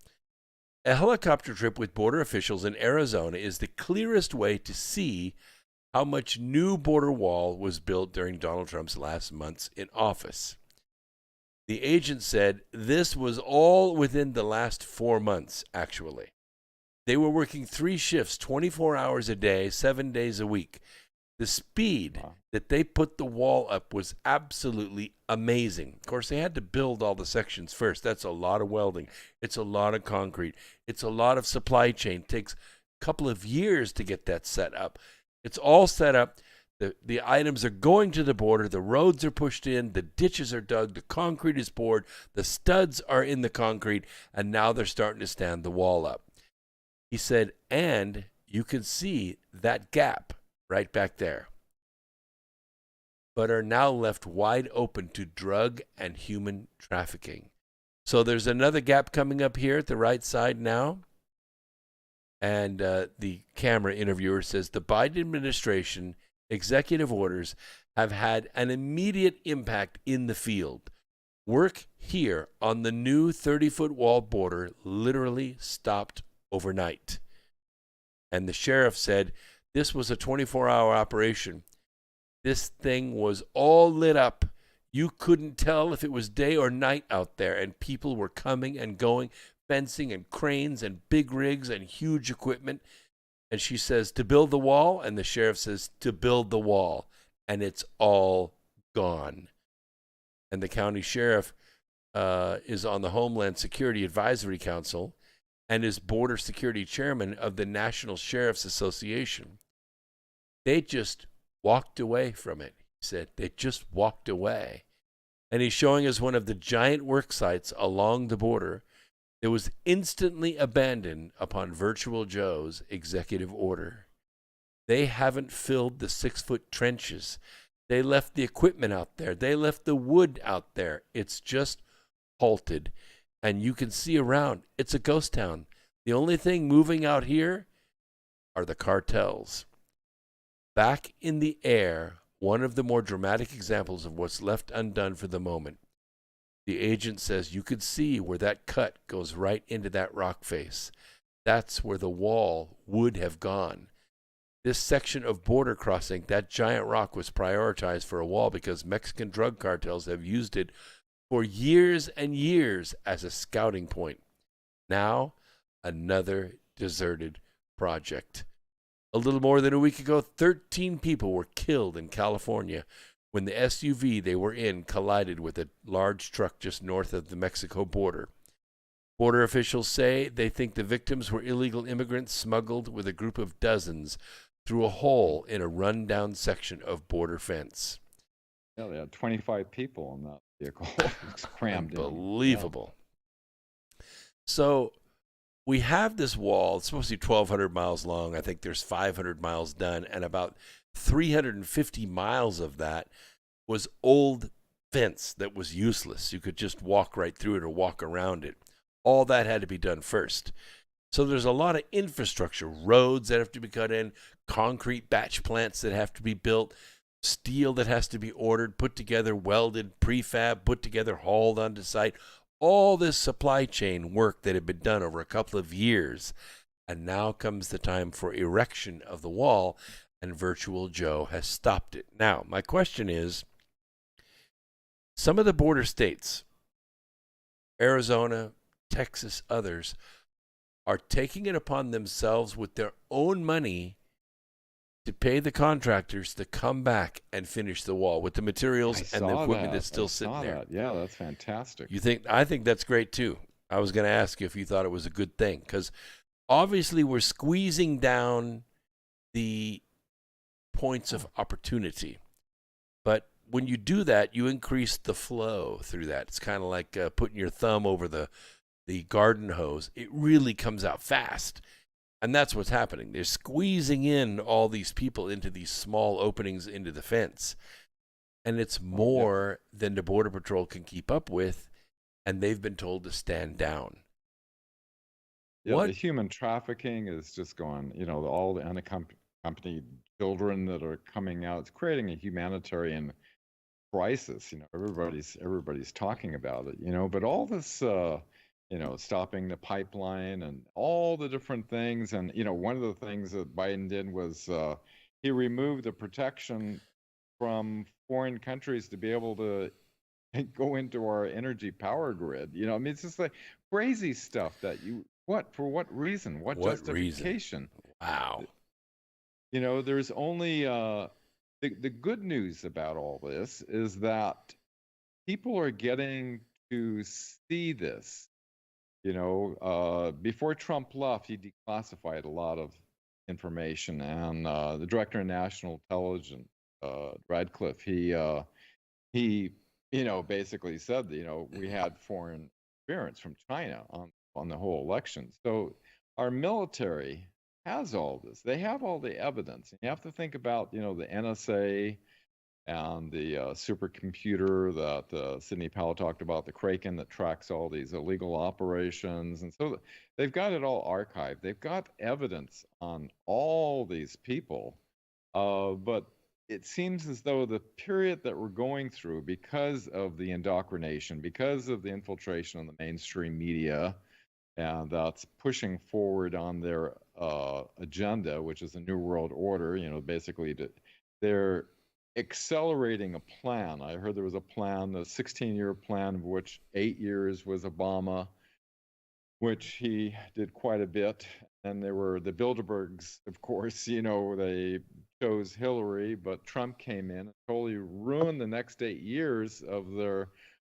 A helicopter trip with border officials in Arizona is the clearest way to see how much new border wall was built during Donald Trump's last months in office. The agent said this was all within the last 4 months, actually. They were working 3 shifts, 24 hours a day, 7 days a week. The speed that they put the wall up was absolutely amazing. Of course, they had to build all the sections first. That's a lot of welding. It's a lot of concrete. It's a lot of supply chain. It takes a couple of years to get that set up. It's all set up. The items are going to the border. The roads are pushed in. The ditches are dug. The concrete is poured. The studs are in the concrete. And now they're starting to stand the wall up. He said, and you can see that gap right back there, but are now left wide open to drug and human trafficking. So there's another gap coming up here at the right side now. And the camera interviewer says the Biden administration executive orders have had an immediate impact in the field. Work here on the new 30-foot wall border literally stopped overnight. And the sheriff said this was a 24-hour operation. This thing was all lit up. You couldn't tell if it was day or night out there, and people were coming and going, fencing and cranes and big rigs and huge equipment. And she says, to build the wall, and the sheriff says, to build the wall, and it's all gone. And the county sheriff is on the Homeland Security Advisory Council and is border security chairman of the National Sheriff's Association. They just walked away from it. He said they just walked away. And he's showing us one of the giant work sites along the border that was instantly abandoned upon Virtual Joe's executive order. They haven't filled the 6-foot trenches. They left the equipment out there. They left the wood out there. It's just halted. And you can see around, it's a ghost town. The only thing moving out here are the cartels. Back in the air, one of the more dramatic examples of what's left undone for the moment. The agent says you could see where that cut goes right into that rock face. That's where the wall would have gone. This section of border crossing, that giant rock, was prioritized for a wall because Mexican drug cartels have used it for years and years as a scouting point. Now, another deserted project. A little more than a week ago, 13 people were killed in California when the SUV they were in collided with a large truck just north of the Mexico border. Border officials say they think the victims were illegal immigrants smuggled with a group of dozens through a hole in a rundown section of border fence. Yeah, they had 25 people in that vehicle crammed in. Unbelievable. Yeah. So we have this wall. It's supposed to be 1,200 miles long. I think there's 500 miles done, and about 350 miles of that was old fence that was useless. You could just walk right through it or walk around it. All that had to be done first. So there's a lot of infrastructure, roads that have to be cut in, concrete batch plants that have to be built, steel that has to be ordered, put together, welded, prefab, put together, hauled onto site. All this supply chain work that had been done over a couple of years. And now comes the time for erection of the wall, and Virtual Joe has stopped it. Now, my question is, some of the border states, Arizona, Texas, others, are taking it upon themselves with their own money to pay the contractors to come back and finish the wall with the materials and the equipment that's still sitting there. Yeah, that's fantastic. I think that's great too. I was going to ask you if you thought it was a good thing, because obviously we're squeezing down the points of opportunity. But when you do that, you increase the flow through that. It's kind of like putting your thumb over the garden hose. It really comes out fast. And that's what's happening. They're squeezing in all these people into these small openings into the fence. And it's more than the Border Patrol can keep up with. And they've been told to stand down. Yeah, the human trafficking is just going, all the unaccompanied children that are coming out. It's creating a humanitarian crisis. Everybody's talking about it, but all this, stopping the pipeline and all the different things. And, one of the things that Biden did was he removed the protection from foreign countries to be able to go into our energy power grid. It's just like crazy stuff that for what reason? What justification? Reason? Wow. There's only the good news about all this is that people are getting to see this. Before Trump left, he declassified a lot of information, and the director of national intelligence, Radcliffe, he basically said that, we had foreign interference from China on the whole election. So our military has all this. They have all the evidence. You have to think about, the NSA and the supercomputer that Sidney Powell talked about, the Kraken that tracks all these illegal operations. And so they've got it all archived. They've got evidence on all these people. But it seems as though the period that we're going through, because of the indoctrination, because of the infiltration of the mainstream media, and that's pushing forward on their agenda, which is a New World Order, basically they're accelerating a plan. I heard there was a plan, a 16-year plan, of which 8 years was Obama, which he did quite a bit. And there were the Bilderbergs, of course, they chose Hillary, but Trump came in and totally ruined the next 8 years of their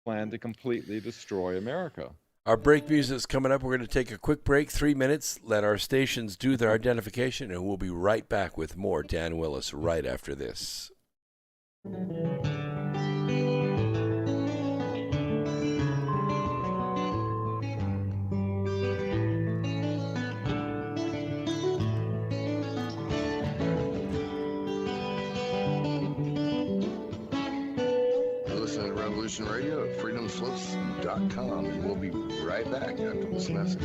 plan to completely destroy America. Our break music is coming up. We're going to take a quick break, 3 minutes, let our stations do their identification, and we'll be right back with more Dan Willis right after this. Listen to Revolution Radio at freedomslips.com, and we'll be right back after this message.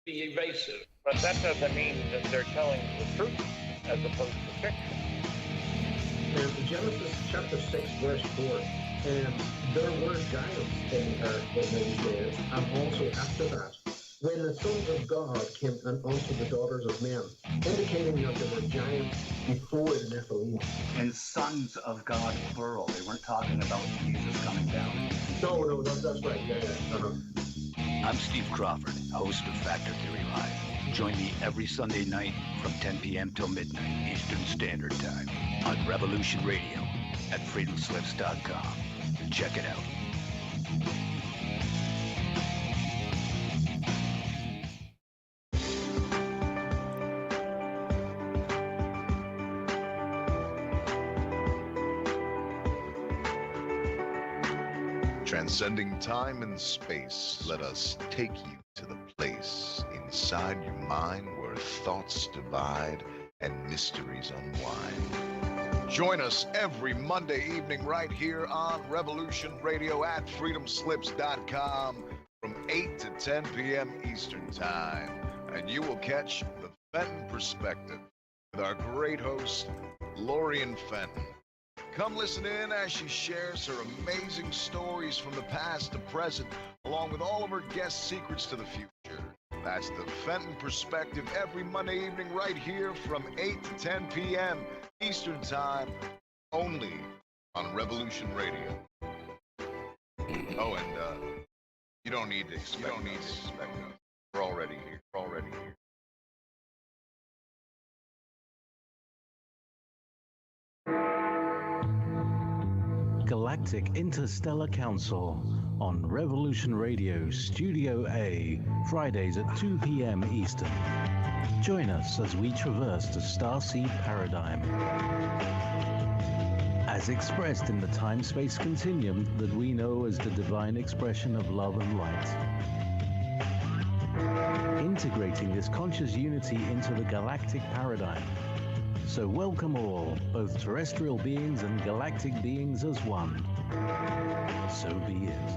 Be evasive, but that doesn't mean that they're telling the truth as opposed to fiction. And Genesis chapter 6, verse 4, and there were giants in the earth in those days, and also after that, when the sons of God came and unto the daughters of men, indicating that there were giants before the Nephilim. And sons of God, plural. They weren't talking about Jesus coming down. No, that's right. Yeah. I'm Steve Crawford, host of Factor Theory Live. Join me every Sunday night from 10 p.m. till midnight Eastern Standard Time on Revolution Radio at freedomslips.com. Check it out. Transcending time and space, let us take you to the place in inside your mind where thoughts divide and mysteries unwind. Join us every Monday evening right here on Revolution Radio at freedomslips.com from 8 to 10 p.m. Eastern Time. And you will catch the Fenton Perspective with our great host, Lorian Fenton. Come listen in as she shares her amazing stories from the past to present, along with all of her guest secrets to the future. That's the Fenton Perspective every Monday evening right here from 8 to 10 p.m. Eastern Time, only on Revolution Radio. Oh, and you don't need to expect us. We're already here. Galactic Interstellar Council on Revolution Radio Studio A, Fridays at 2 p.m. Eastern. Join us as we traverse the starseed paradigm, as expressed in the time-space continuum that we know as the divine expression of love and light. Integrating this conscious unity into the galactic paradigm. So welcome all, both terrestrial beings and galactic beings as one. So be it.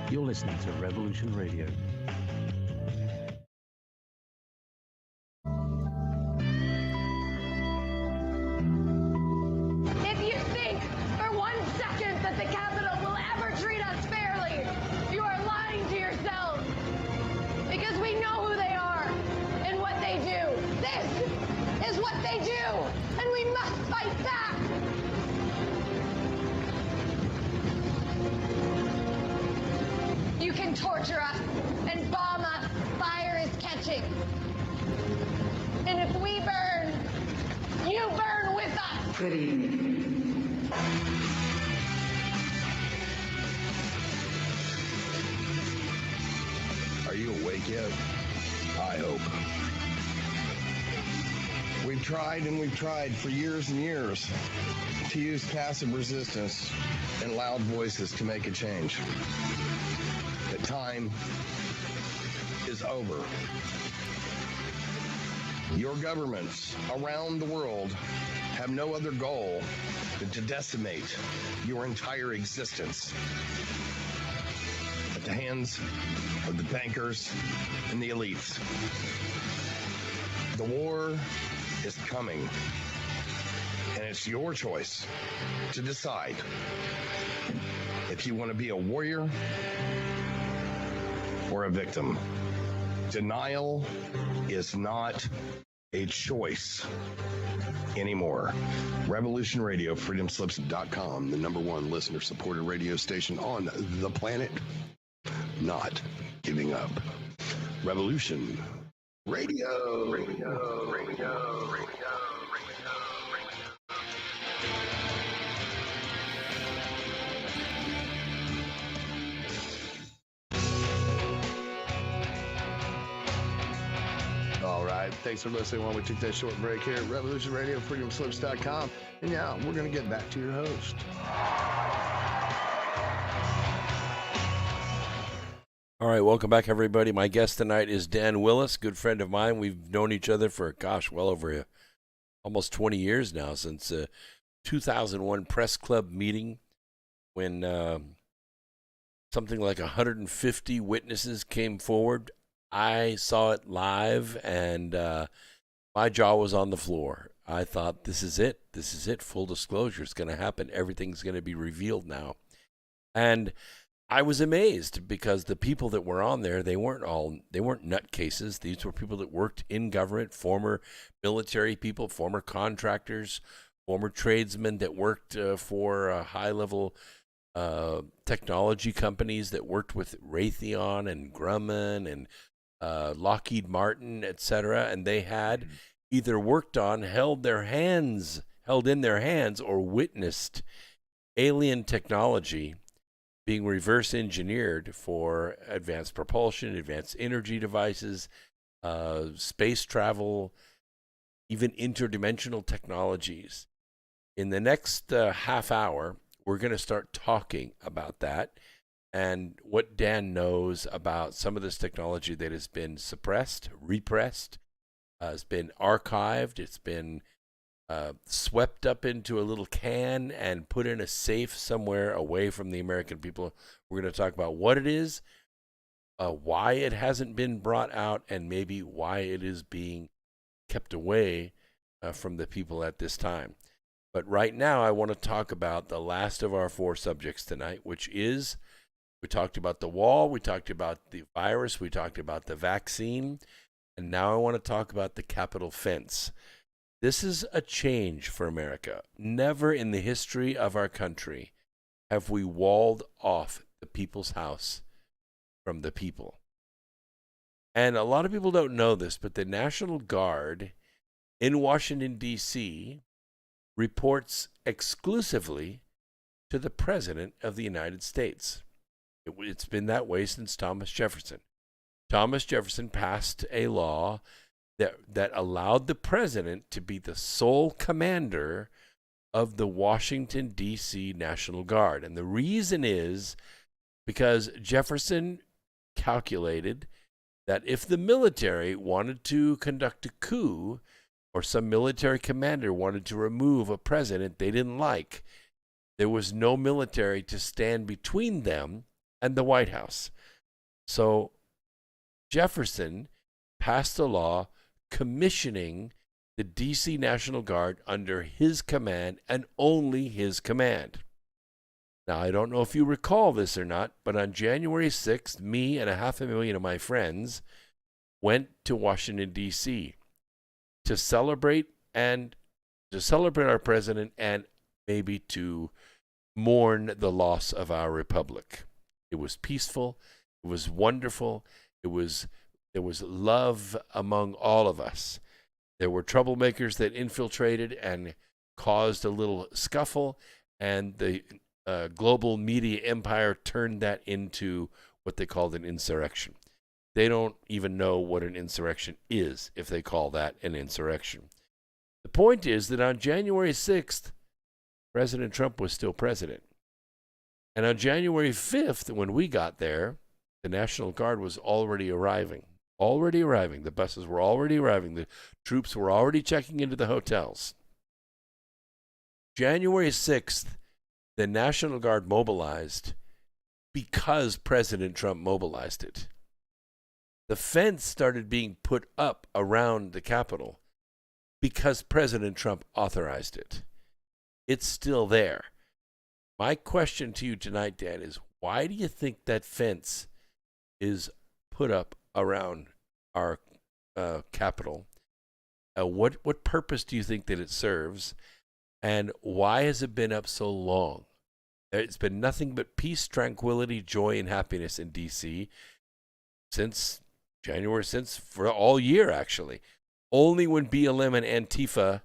You're listening to Revolution Radio. If you think for 1 second that the Capitol will ever treat us fairly, you are lying to yourselves. Because we know who they are and what they do. This is what they do, and we must fight back. You can torture us and bomb us. Fire is catching. And if we burn, you burn with us. Good evening. Are you awake yet? I hope. We've tried and we've tried for years and years to use passive resistance and loud voices to make a change. The time is over. Your governments around the world have no other goal than to decimate your entire existence at the hands of the bankers and the elites. The war is coming, and it's your choice to decide if you want to be a warrior or a victim. Denial is not a choice anymore. Revolution Radio, freedomslips.com, the #1 listener-supported radio station on the planet. Not giving up. Revolution Radio. All right. Thanks for listening while we took that short break here at Revolution Radio, freedomslips.com. And now we're going to get back to your host. All right, welcome back, everybody. My guest tonight is Dan Willis, good friend of mine. We've known each other for, well over almost 20 years now, since a 2001 press club meeting when something like 150 witnesses came forward. I saw it live, and my jaw was on the floor. I thought, this is it. This is it. Full disclosure is going to happen. Everything's going to be revealed now. And I was amazed because the people that were on there, they weren't nutcases. These were people that worked in government, former military people, former contractors, former tradesmen that worked for high-level technology companies that worked with Raytheon and Grumman and Lockheed Martin, etc. And they had either worked on, held in their hands, or witnessed alien technology being reverse engineered for advanced propulsion, advanced energy devices, space travel, even interdimensional technologies. In the next half hour, we're going to start talking about that. and what Dan knows about some of this technology that has been suppressed, repressed, has been archived, it's been swept up into a little can and put in a safe somewhere away from the American people. We're going to talk about what it is, why it hasn't been brought out, and maybe why it is being kept away from the people at this time. But right now, I want to talk about the last of our 4 subjects tonight, which is, we talked about the wall, we talked about the virus, we talked about the vaccine, and now I want to talk about the Capitol fence. This is a change for America. Never in the history of our country have we walled off the people's house from the people. And a lot of people don't know this, but the National Guard in Washington, D.C., reports exclusively to the President of the United States. It's been that way since Thomas Jefferson. Thomas Jefferson passed a law that allowed the president to be the sole commander of the Washington, D.C. National Guard. And the reason is because Jefferson calculated that if the military wanted to conduct a coup, or some military commander wanted to remove a president they didn't like, there was no military to stand between them and the White House. So Jefferson passed a law commissioning the D.C. National Guard under his command and only his command. Now, I don't know if you recall this or not, but on January 6th, me and 500,000 of my friends went to Washington, D.C. to celebrate our president and maybe to mourn the loss of our republic. It was peaceful. It was wonderful. There was love among all of us. There were troublemakers that infiltrated and caused a little scuffle, and the global media empire turned that into what they called an insurrection. They don't even know what an insurrection is if they call that an insurrection. The point is that on January 6th, President Trump was still president. And on January 5th, when we got there, the National Guard was already arriving. The buses were already arriving. The troops were already checking into the hotels. January 6th, the National Guard mobilized because President Trump mobilized it. The fence started being put up around the Capitol because President Trump authorized it. It's still there. My question to you tonight, Dan, is why do you think that fence is put up around our Capitol? What purpose do you think that it serves? And why has it been up so long? It's been nothing but peace, tranquility, joy, and happiness in D.C. since for all year, actually. Only when BLM and Antifa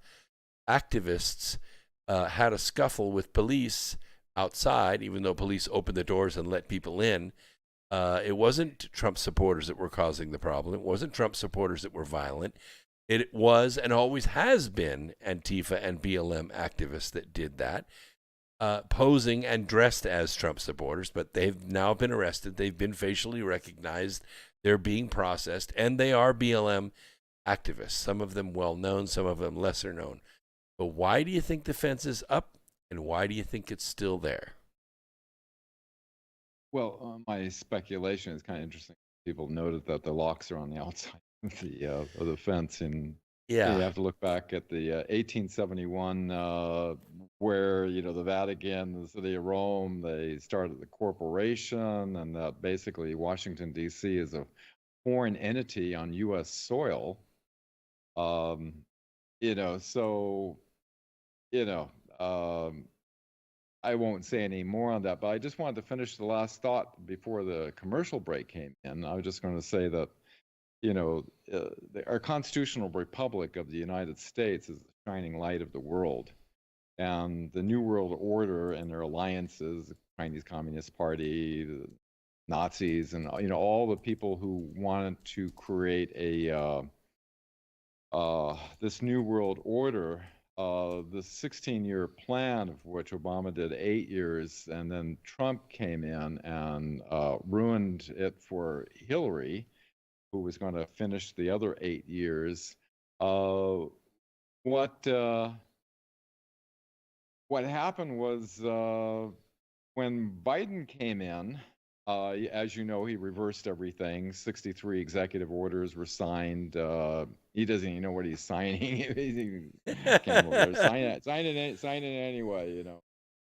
activists had a scuffle with police outside, even though police opened the doors and let people in, it wasn't Trump supporters that were causing the problem. It wasn't Trump supporters that were violent. It was and always has been Antifa and BLM activists that did that, posing and dressed as Trump supporters, but they've now been arrested. They've been facially recognized. They're being processed, and they are BLM activists, some of them well-known, some of them lesser known. But why do you think the fence is up, and why do you think it's still there? Well, my speculation is kind of interesting. People noted that the locks are on the outside of the fence, and you have to look back at the 1871, where the Vatican, the city of Rome, they started the corporation, and that basically Washington D.C. is a foreign entity on U.S. soil. I won't say any more on that, but I just wanted to finish the last thought before the commercial break came in. I was just going to say that, our constitutional republic of the United States is the shining light of the world. And the New World Order and their alliances, the Chinese Communist Party, the Nazis, and all the people who wanted to create a this New World Order the 16-year plan, of which Obama did 8 years, and then Trump came in and ruined it for Hillary, who was going to finish the other 8 years. What happened was when Biden came in, as you know, he reversed everything. 63 executive orders were signed. He doesn't even know what he's signing. He came over, sign it anyway.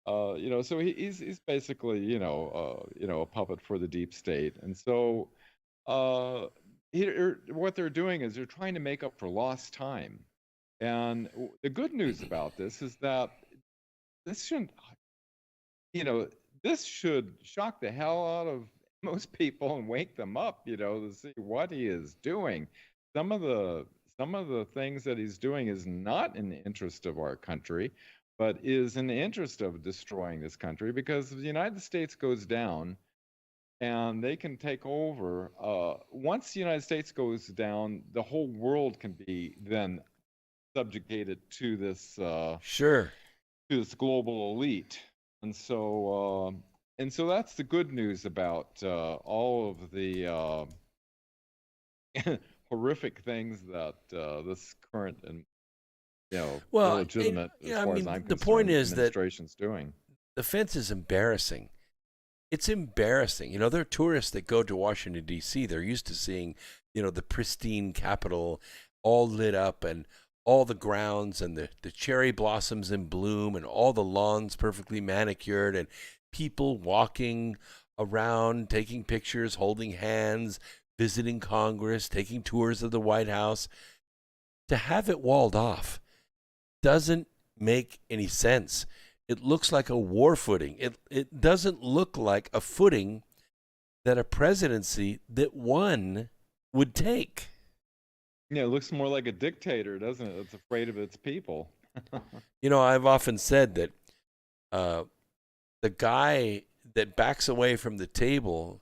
So he's basically a puppet for the deep state. And so what they're doing is they're trying to make up for lost time. And the good news about this is that this shouldn't, this should shock the hell out of most people and wake them up, to see what he is doing. Some of the things that he's doing is not in the interest of our country, but is in the interest of destroying this country, because if the United States goes down and they can take over, once the United States goes down, the whole world can be then subjugated to this to this global elite. And so that's the good news about all of the horrific things that this current and illegitimate, as far as I'm concerned, the point is administration's doing. The fence is embarrassing. It's embarrassing. There are tourists that go to Washington, D.C. They're used to seeing, the pristine Capitol all lit up and all the grounds and the cherry blossoms in bloom and all the lawns perfectly manicured and people walking around, taking pictures, holding hands, visiting Congress, taking tours of the White House. To have it walled off doesn't make any sense. It looks like a war footing. It doesn't look like a footing that a presidency that won would take. Yeah, it looks more like a dictator, doesn't it? It's afraid of its people. I've often said that the guy that backs away from the table,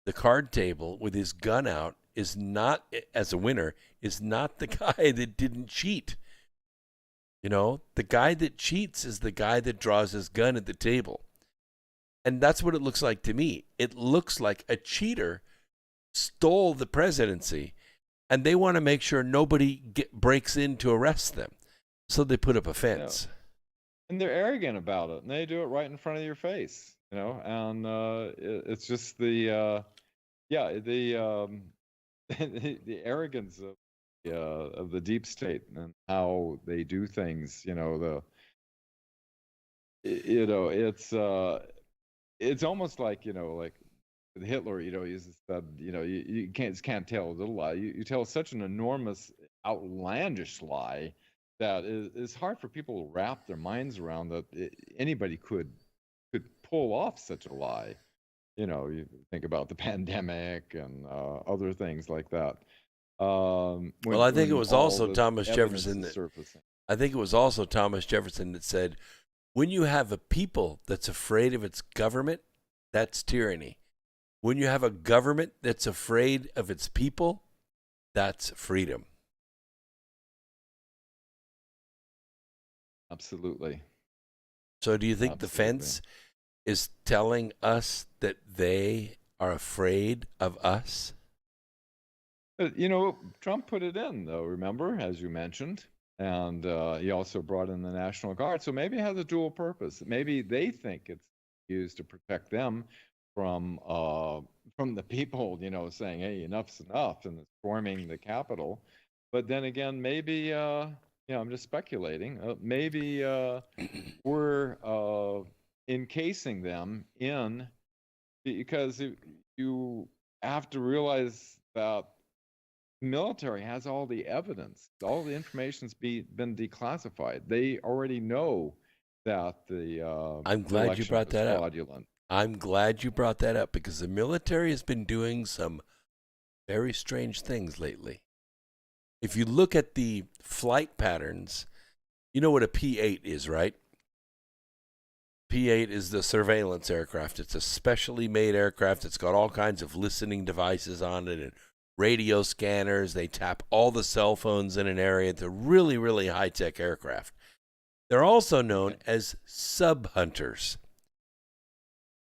the card table, with his gun out is not, as a winner, is not the guy that didn't cheat. The guy that cheats is the guy that draws his gun at the table. And that's what it looks like to me. It looks like a cheater stole the presidency, and they want to make sure nobody breaks in to arrest them. So they put up a fence. Yeah. And they're arrogant about it, and they do it right in front of your face, and it's just the the arrogance of the deep state and how they do things. It's almost like like Hitler. He said, you can't tell a little lie. You tell such an enormous, outlandish lie that it's hard for people to wrap their minds around, that anybody could pull off such a lie. You think about the pandemic and other things like that. I think it was also Thomas Jefferson that said, when you have a people that's afraid of its government, that's tyranny. When you have a government that's afraid of its people, that's freedom. Absolutely. So do you think the fence is telling us that they are afraid of us? Trump put it in, though, remember, as you mentioned, and he also brought in the National Guard. So maybe it has a dual purpose. Maybe they think it's used to protect them from the people, saying, hey, enough's enough, and storming the Capitol. But then again, maybe, I'm just speculating, maybe we're encasing them in, because you have to realize that military has all the evidence. All the information's been declassified. They already know that the I'm glad you brought that fraudulent. up. I'm glad you brought that up, because the military has been doing some very strange things lately. If you look at the flight patterns, you know what a P-8 is, right? P-8 is the surveillance aircraft. It's a specially made aircraft. It's got all kinds of listening devices on it and radio scanners. They tap all the cell phones in an area. They're really, really high-tech aircraft. They're also known as sub-hunters.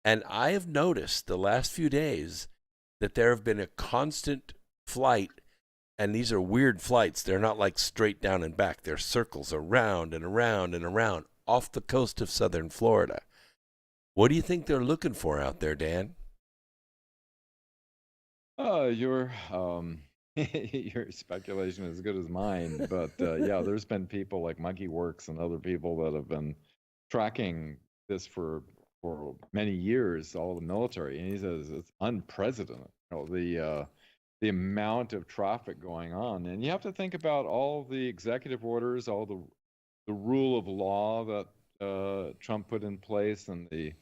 And I have noticed the last few days that there have been a constant flight, and these are weird flights. They're not like straight down and back. They're circles around and around and around off the coast of southern Florida. What do you think they're looking for out there, Dan? Your your speculation is as good as mine, but yeah, there's been people like Monkey Works and other people that have been tracking this for many years, all the military, and he says it's unprecedented. The amount of traffic going on, and you have to think about all the executive orders, all the rule of law that Trump put in place, and the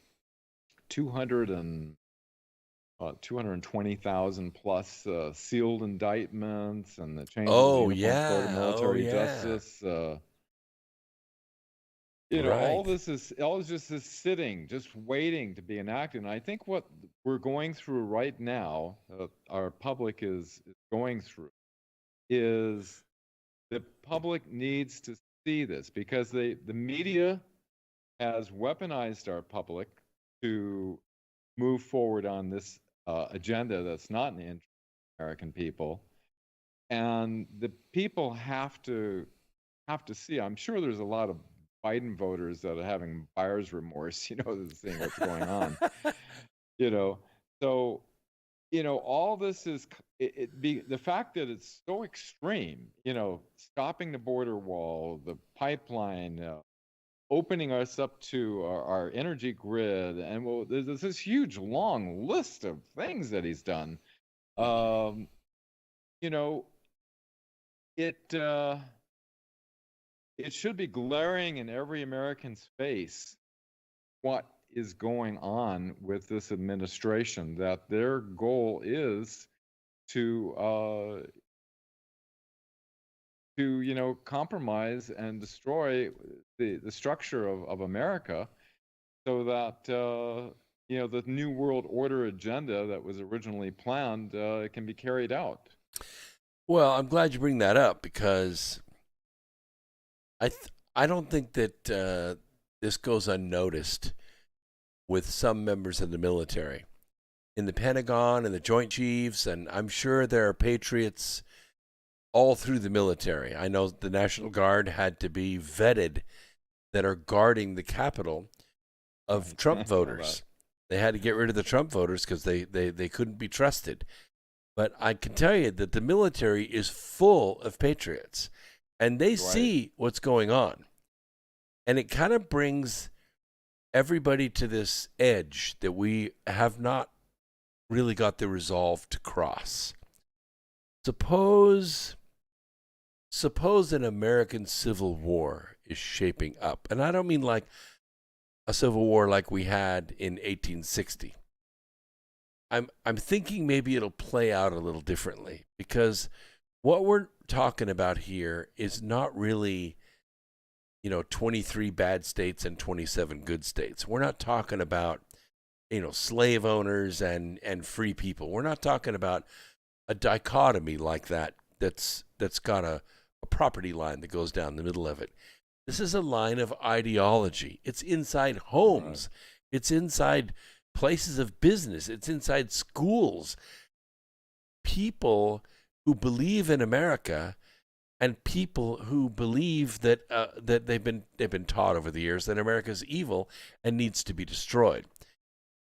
220,000 plus sealed indictments, and the changes in the Uniform Code of Military Justice. All this is just sitting, just waiting to be enacted. And I think what we're going through right now, our public is going through, is the public needs to see this, because the media has weaponized our public to move forward on this agenda that's not in the interest of American people, and the people have to see. I'm sure there's a lot of Biden voters that are having buyer's remorse, seeing what's going on, So, all this is the fact that it's so extreme. Stopping the border wall, the pipeline, opening us up to our energy grid, and there's this huge long list of things that he's done. It should be glaring in every American's face what is going on with this administration, that their goal is to compromise and destroy the structure of America, so that the New World Order agenda that was originally planned can be carried out. Well, I'm glad you bring that up, because I don't think that this goes unnoticed with some members of the military. In the Pentagon and the Joint Chiefs, and I'm sure there are patriots all through the military. I know the National Guard had to be vetted that are guarding the Capitol of Trump voters. They had to get rid of the Trump voters because they couldn't be trusted. But I can tell you that the military is full of patriots, and they see what's going on. And it kind of brings everybody to this edge that we have not really got the resolve to cross. Suppose an American Civil War is shaping up. And I don't mean like a Civil War like we had in 1860. I'm thinking maybe it'll play out a little differently, because what we're talking about here is not really, 23 bad states and 27 good states. We're not talking about, slave owners and free people. We're not talking about a dichotomy like that's got a property line that goes down the middle of it. This is a line of ideology. It's inside homes. It's inside places of business. It's inside schools. People who believe in America, and people who believe that that they've been taught over the years that America's evil and needs to be destroyed.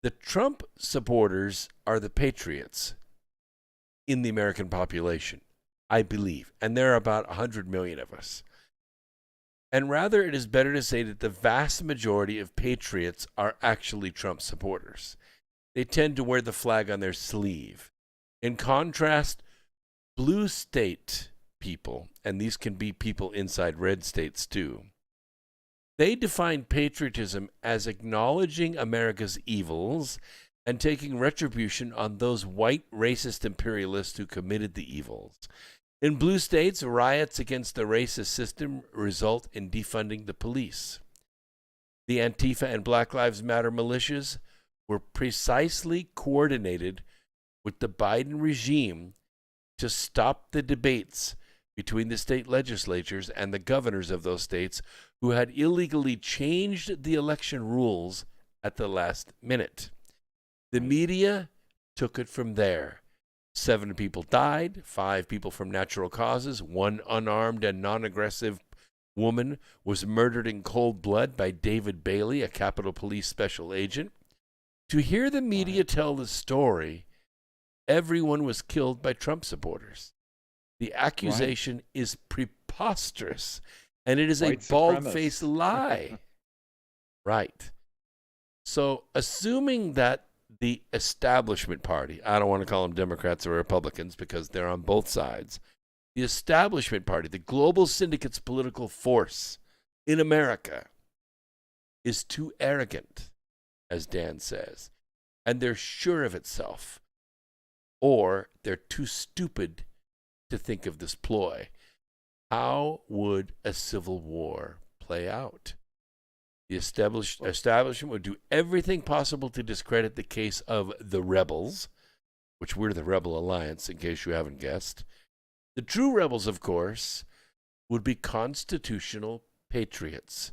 The Trump supporters are the patriots in the American population, I believe, and there are about 100 million of us. And rather, it is better to say that the vast majority of patriots are actually Trump supporters. They tend to wear the flag on their sleeve. In contrast, blue state people, and these can be people inside red states too, they define patriotism as acknowledging America's evils and taking retribution on those white racist imperialists who committed the evils. In blue states, riots against the racist system result in defunding the police. The Antifa and Black Lives Matter militias were precisely coordinated with the Biden regime to stop the debates between the state legislatures and the governors of those states who had illegally changed the election rules at the last minute. The media took it from there. 7 people died, 5 people from natural causes, 1 unarmed and non-aggressive woman was murdered in cold blood by David Bailey, a Capitol Police special agent. To hear the media tell the story, everyone was killed by Trump supporters. The accusation is preposterous, and it is a bald-faced lie. Right. So, assuming that the establishment party, I don't want to call them Democrats or Republicans because they're on both sides, the establishment party, the global syndicate's political force in America is too arrogant, as Dan says, and they're sure of itself, or they're too stupid to think of this ploy. How would a civil war play out? The establishment would do everything possible to discredit the case of the rebels, which we're the Rebel Alliance, in case you haven't guessed. The true rebels, of course, would be constitutional patriots.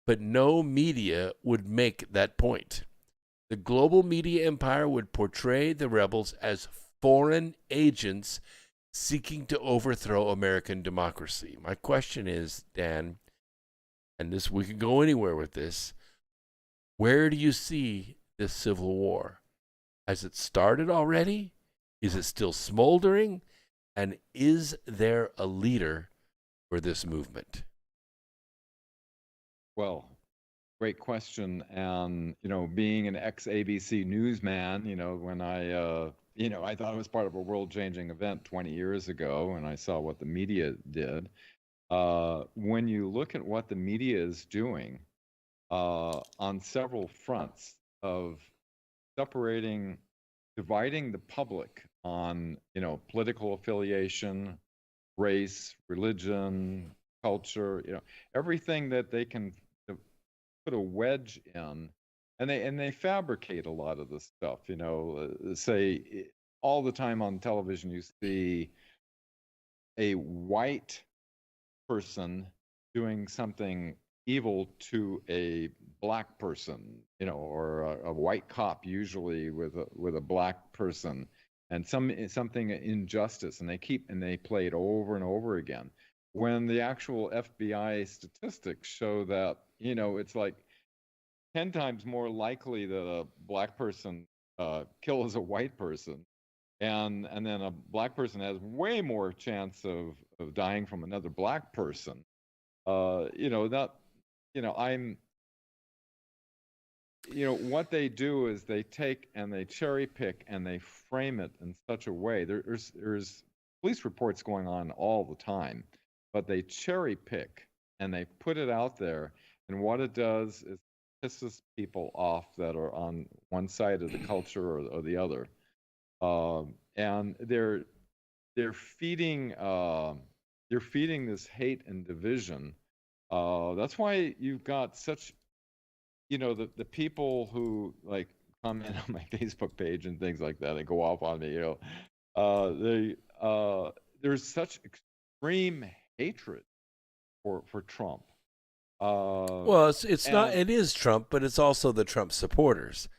But no media would make that point. The global media empire would portray the rebels as foreign agents seeking to overthrow American democracy. My question is, Dan, and this we can go anywhere with this, where do you see this civil war? Has it started already? Is it still smoldering? And is there a leader for this movement? Well, great question. And, being an ex-ABC newsman, when I thought it was part of a world-changing event 20 years ago, and I saw what the media did. When you look at what the media is doing on several fronts of dividing the public on, political affiliation, race, religion, culture, everything that they can put a wedge in, and they fabricate a lot of this stuff. Say all the time on television you see a white person doing something evil to a black person, or a white cop usually with a black person, and something injustice, and they play it over and over again. When the actual FBI statistics show that, it's like 10 times more likely that a black person kills a white person, and then a black person has way more chance of dying from another black person. What they do is they take and they cherry pick and they frame it in such a way. There's police reports going on all the time, but they cherry pick and they put it out there. And what it does is pisses people off that are on one side of the culture or the other. And they're feeding this hate and division. That's why you've got such, the people who like comment on my Facebook page and things like that, they go off on me. There's such extreme hatred for Trump. Well, it is Trump, but it's also the Trump supporters.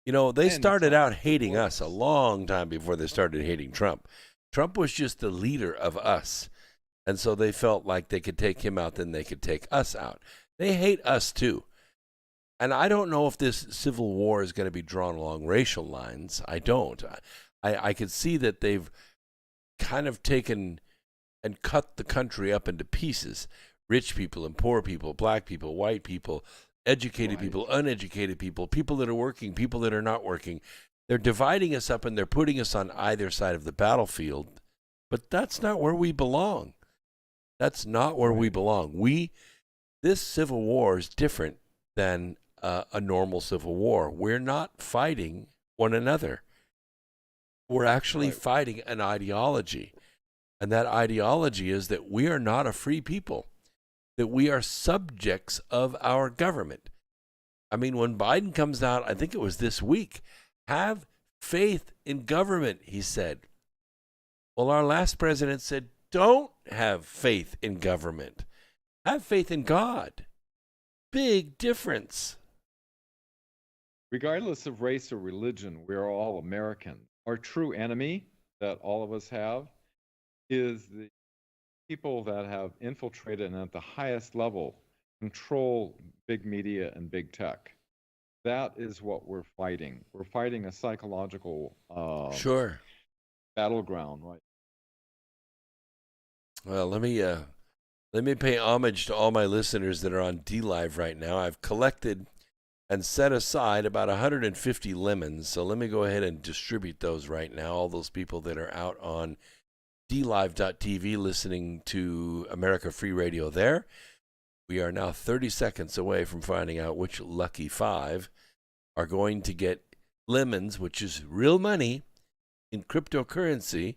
They started out hating us a long time before they started hating Trump. Trump was just the leader of us. And so they felt like they could take him out, then they could take us out. They hate us too. And I don't know if this civil war is going to be drawn along racial lines. I don't. I could see that they've kind of taken and cut the country up into pieces. Rich people and poor people, black people, white people, educated people, uneducated people, people that are working, people that are not working. They're dividing us up and they're putting us on either side of the battlefield. But that's not where we belong. That's not where we belong. This civil war is different than a normal civil war. We're not fighting one another. We're actually fighting an ideology. And that ideology is that we are not a free people, that we are subjects of our government. I mean, when Biden comes out, I think it was this week, have faith in government, he said. Well, our last president said, don't have faith in government. Have faith in God. Big difference. Regardless of race or religion, we are all American. Our true enemy that all of us have is the people that have infiltrated and at the highest level control big media and big tech. That is what we're fighting. We're fighting a psychological Sure. battleground, right? Well, let me pay homage to all my listeners that are on DLive right now. I've collected and set aside about 150 lemons, so let me go ahead and distribute those right now. All those people that are out on DLive.tv listening to America Free Radio there. We are now 30 seconds away from finding out which lucky 5 are going to get lemons, which is real money in cryptocurrency,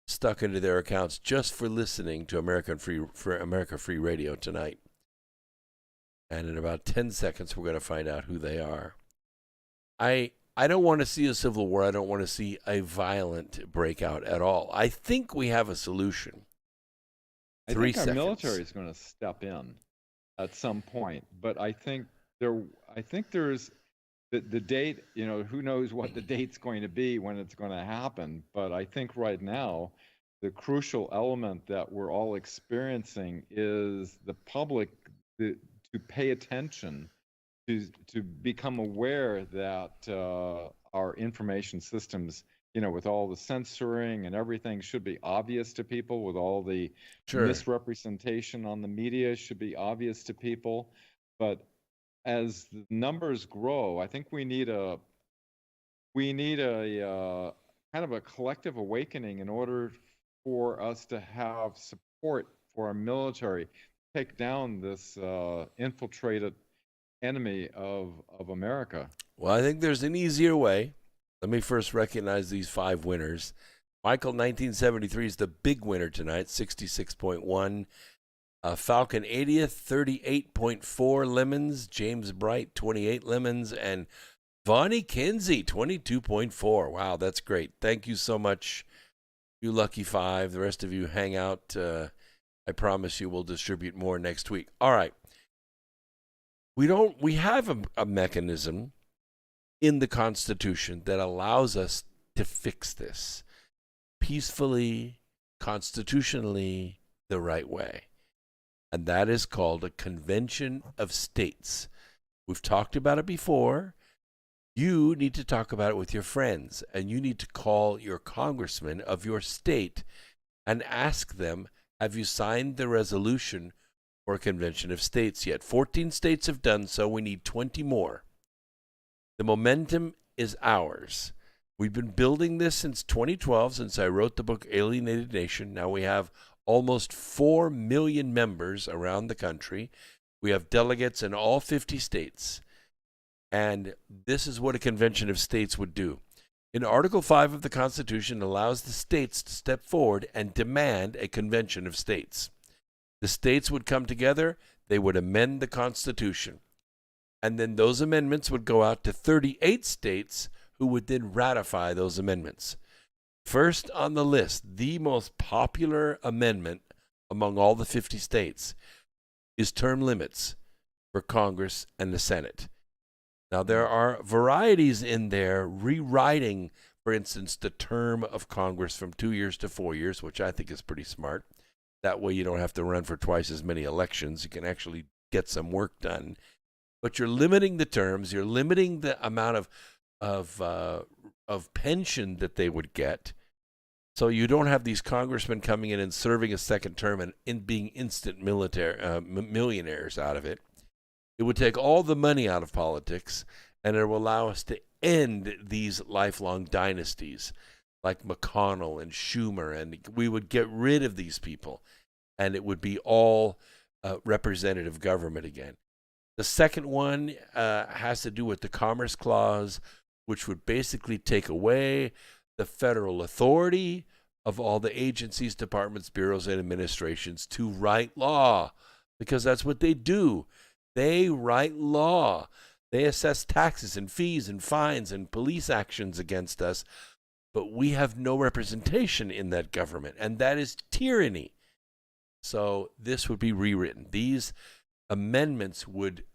stuck into their accounts just for listening to America Free Radio tonight. And in about 10 seconds, we're going to find out who they are. I don't want to see a civil war. I don't want to see a violent breakout at all. I think we have a solution. I think our military is going to step in at some point, but I think there's the date. You know, who knows what the date's going to be when it's going to happen? But I think right now, the crucial element that we're all experiencing is the public to pay attention, to become aware that our information systems, you know, with all the censoring and everything, should be obvious to people. With all the misrepresentation on the media, should be obvious to people. But as the numbers grow, I think we need a kind of a collective awakening in order for us to have support for our military, take down this infiltrated enemy of America. Well, I think there's an easier way. Let me first recognize these 5 winners. Michael, 1973 is the big winner tonight, 66.1. Falcon 80th, 38.4 lemons. James Bright, 28 lemons. And Vonnie Kinsey, 22.4. Wow, that's great. Thank you so much, you lucky 5. The rest of you hang out. I promise you we'll distribute more next week. All right. We have a mechanism in the Constitution that allows us to fix this peacefully, constitutionally, the right way. And that is called a Convention of States. We've talked about it before. You need to talk about it with your friends, and you need to call your congressman of your state and ask them, have you signed the resolution for a Convention of States yet? 14 states have done so. We need 20 more. The momentum is ours. We've been building this since 2012, since I wrote the book Alienated Nation. Now we have almost 4 million members around the country. We have delegates in all 50 states. And this is what a Convention of States would do. In Article 5 of the Constitution, allows the states to step forward and demand a Convention of States. The states would come together, they would amend the Constitution. And then those amendments would go out to 38 states who would then ratify those amendments. First on the list, the most popular amendment among all the 50 states is term limits for Congress and the Senate. Now, there are varieties in there rewriting, for instance, the term of Congress from 2 years to 4 years, which I think is pretty smart. That way you don't have to run for twice as many elections. You can actually get some work done. But you're limiting the terms. You're limiting the amount of pension that they would get. So you don't have these congressmen coming in and serving a second term and being instant millionaires out of it. It would take all the money out of politics, and it will allow us to end these lifelong dynasties like McConnell and Schumer, and we would get rid of these people, and it would be all representative government again. The second one has to do with the Commerce Clause, which would basically take away the federal authority of all the agencies, departments, bureaus, and administrations to write law, because that's what they do. They write law. They assess taxes and fees and fines and police actions against us. but we have no representation in that government, and that is tyranny. So this would be rewritten. These amendments would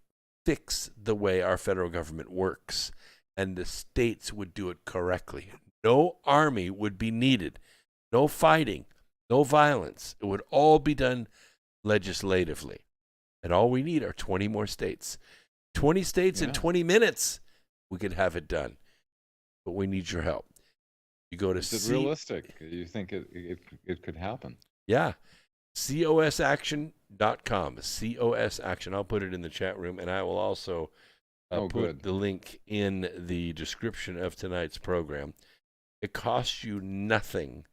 fix the way our federal government works, and the states would do it correctly. No army would be needed, no fighting, no violence. It would all be done legislatively. And all we need are 20 more states. 20 states in 20 minutes, we could have it done. But we need your help. You go to Is it realistic? You think it could happen? Yeah. cosaction.com. COS Action. I'll put it in the chat room, and I will also put the link in the description of tonight's program. It costs you nothing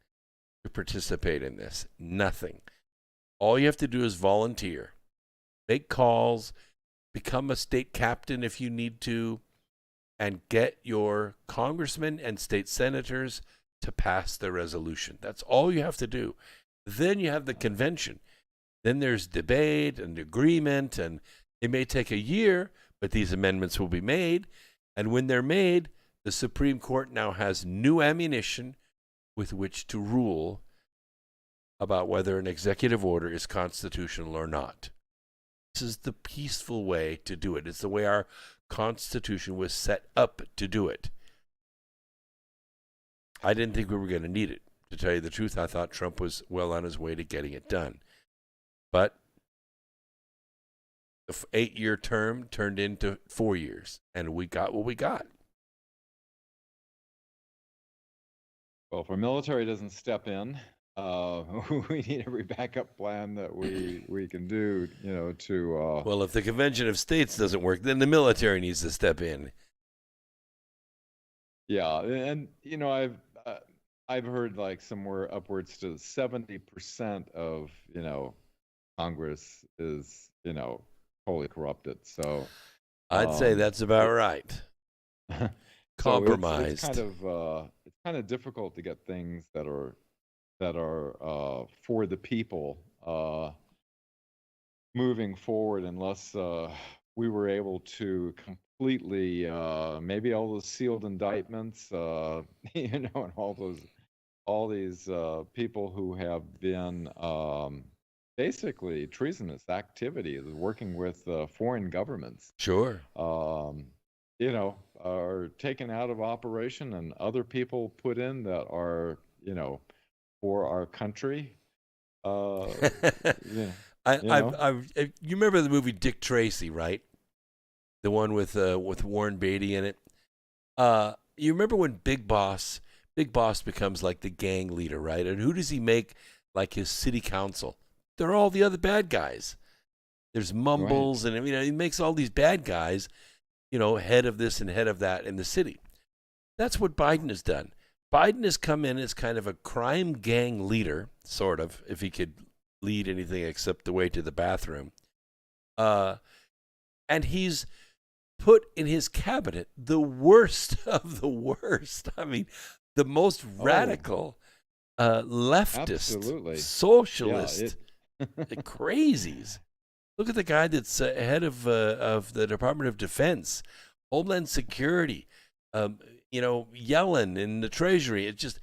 to participate in this. Nothing. All you have to do is volunteer. Make calls. Become a state captain if you need to. And get your congressmen and state senators to pass the resolution. That's all you have to do. Then you have the convention. Then there's debate and agreement, and it may take a year, but these amendments will be made. And when they're made, the Supreme Court now has new ammunition with which to rule about whether an executive order is constitutional or not. This is the peaceful way to do it. It's the way our Constitution was set up to do it. I didn't think we were going to need it. To tell you the truth, I thought Trump was well on his way to getting it done. But the 8-year term turned into 4 years, and we got what we got. Well, if our military doesn't step in, we need every backup plan that we can do, to... Well, if the Convention of States doesn't work, then the military needs to step in. Yeah, and, I've heard like somewhere upwards to 70% of, Congress is, totally corrupted. So I'd say that's about right. Compromised. So it's kind of difficult to get things that are for the people moving forward unless we were able to completely maybe all those sealed indictments, and all these people who have been basically treasonous activities, working with foreign governments. Sure. Are taken out of operation, and other people put in that are, for our country. You remember the movie Dick Tracy, right? The one with Warren Beatty in it. You remember when Big Boss becomes like the gang leader, right? And who does he make like his city council? They're all the other bad guys. There's Mumbles, right. And he makes all these bad guys, head of this and head of that in the city. That's what Biden has done. Biden has come in as kind of a crime gang leader, sort of, if he could lead anything except the way to the bathroom. And he's put in his cabinet the worst of the worst. I mean, the most radical leftist, absolutely. Socialist, crazies. Look at the guy that's head of the Department of Defense, Homeland Security, Yellen in the Treasury. It's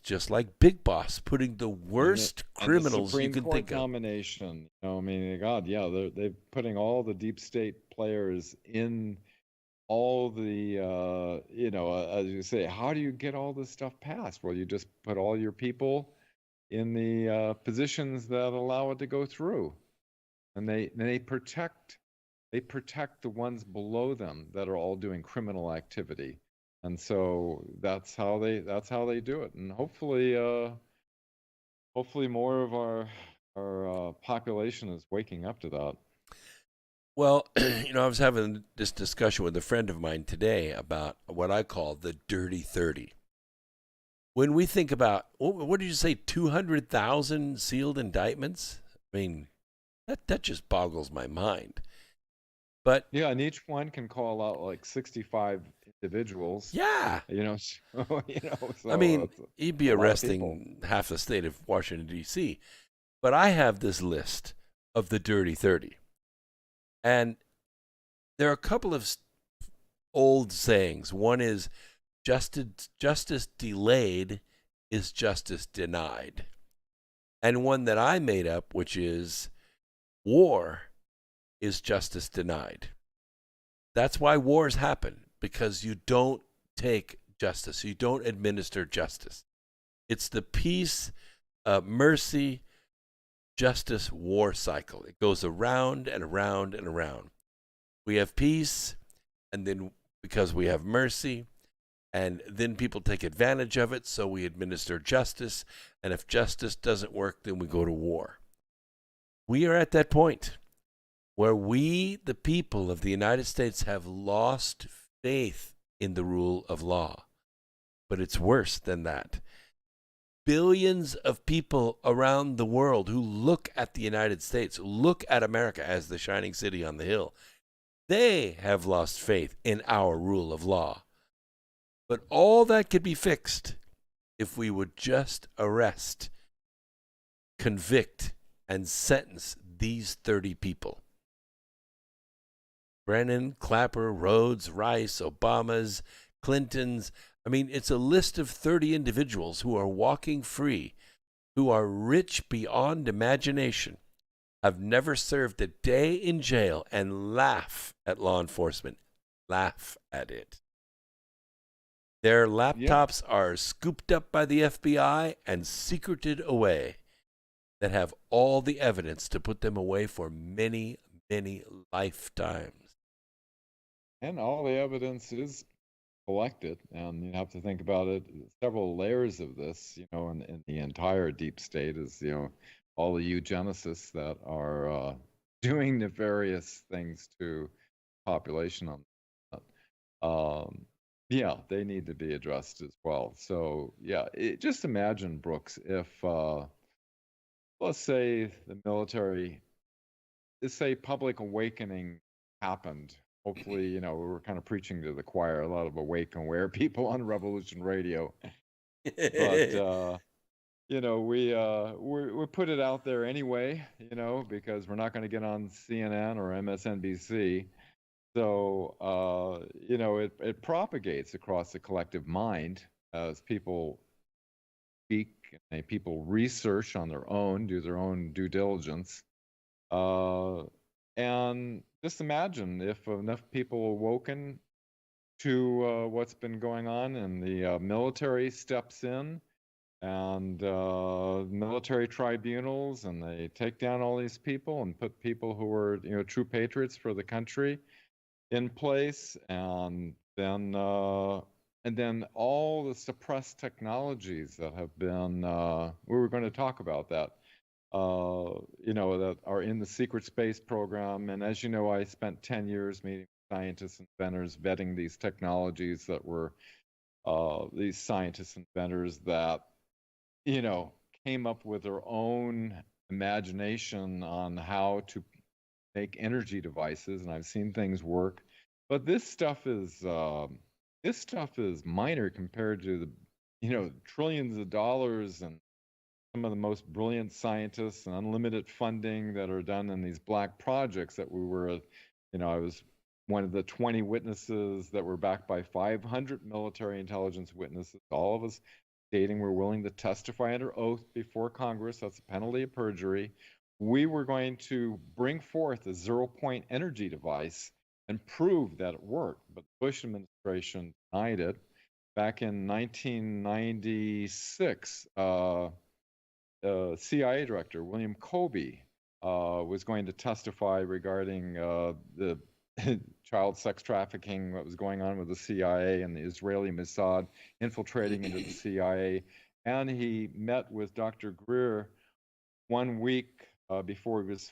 just like Big Boss putting the worst criminals you can think of. Nomination. God, yeah, they're putting all the deep state players in all the, as you say, how do you get all this stuff passed? Well, you just put all your people in the positions that allow it to go through, and they protect the ones below them that are all doing criminal activity. And so that's how they do it. And hopefully more of our population is waking up to that. Well, I was having this discussion with a friend of mine today about what I call the dirty 30. When we think about, what did you say, 200,000 sealed indictments? I mean, that just boggles my mind. But yeah, and each one can call out like 65 individuals. Yeah. So, I mean, he'd be arresting half the state of Washington, D.C. But I have this list of the dirty 30. And there are a couple of old sayings. One is, justice delayed is justice denied. And one that I made up, which is war is justice denied. That's why wars happen, because you don't take justice. You don't administer justice. It's the peace, mercy, justice, war cycle. It goes around and around and around. We have peace, and then because we have mercy, and then people take advantage of it, so we administer justice. And if justice doesn't work, then we go to war. We are at that point where we, the people of the United States, have lost faith in the rule of law. But it's worse than that. Billions of people around the world who look at the United States, look at America as the shining city on the hill, they have lost faith in our rule of law. But all that could be fixed if we would just arrest, convict, and sentence these 30 people. Brennan, Clapper, Rhodes, Rice, Obamas, Clintons. I mean, it's a list of 30 individuals who are walking free, who are rich beyond imagination, have never served a day in jail, and laugh at law enforcement. Laugh at it. Their laptops are scooped up by the FBI and secreted away, that have all the evidence to put them away for many, many lifetimes. And all the evidence is collected, and you have to think about it. Several layers of this, in the entire deep state is, all the eugenicists that are doing nefarious things to population on that. Yeah, they need to be addressed as well. So, yeah, just imagine, Brooks, if, let's say the military, let's say public awakening happened. Hopefully, we were kind of preaching to the choir, a lot of awake and aware people on Revolution Radio. But, we put it out there anyway, because we're not going to get on CNN or MSNBC. So, it propagates across the collective mind as people speak and people research on their own, do their own due diligence. And just imagine if enough people awoken to what's been going on, and the military steps in, and military tribunals, and they take down all these people and put people who are, true patriots for the country in place, and then all the suppressed technologies that have been, we were going to talk about that, that are in the secret space program. And as you know, I spent 10 years meeting scientists and inventors, vetting these technologies that were, these scientists and inventors that, came up with their own imagination on how to make energy devices, and I've seen things work. But this stuff is minor compared to the, trillions of dollars and some of the most brilliant scientists and unlimited funding that are done in these black projects that we were, I was one of the 20 witnesses that were backed by 500 military intelligence witnesses, all of us stating we're willing to testify under oath before Congress. That's a penalty of perjury. We were going to bring forth a zero-point energy device and prove that it worked, but the Bush administration denied it. Back in 1996, CIA Director William Colby was going to testify regarding the child sex trafficking, what was going on with the CIA and the Israeli Mossad infiltrating into the CIA. And he met with Dr. Greer 1 week before he was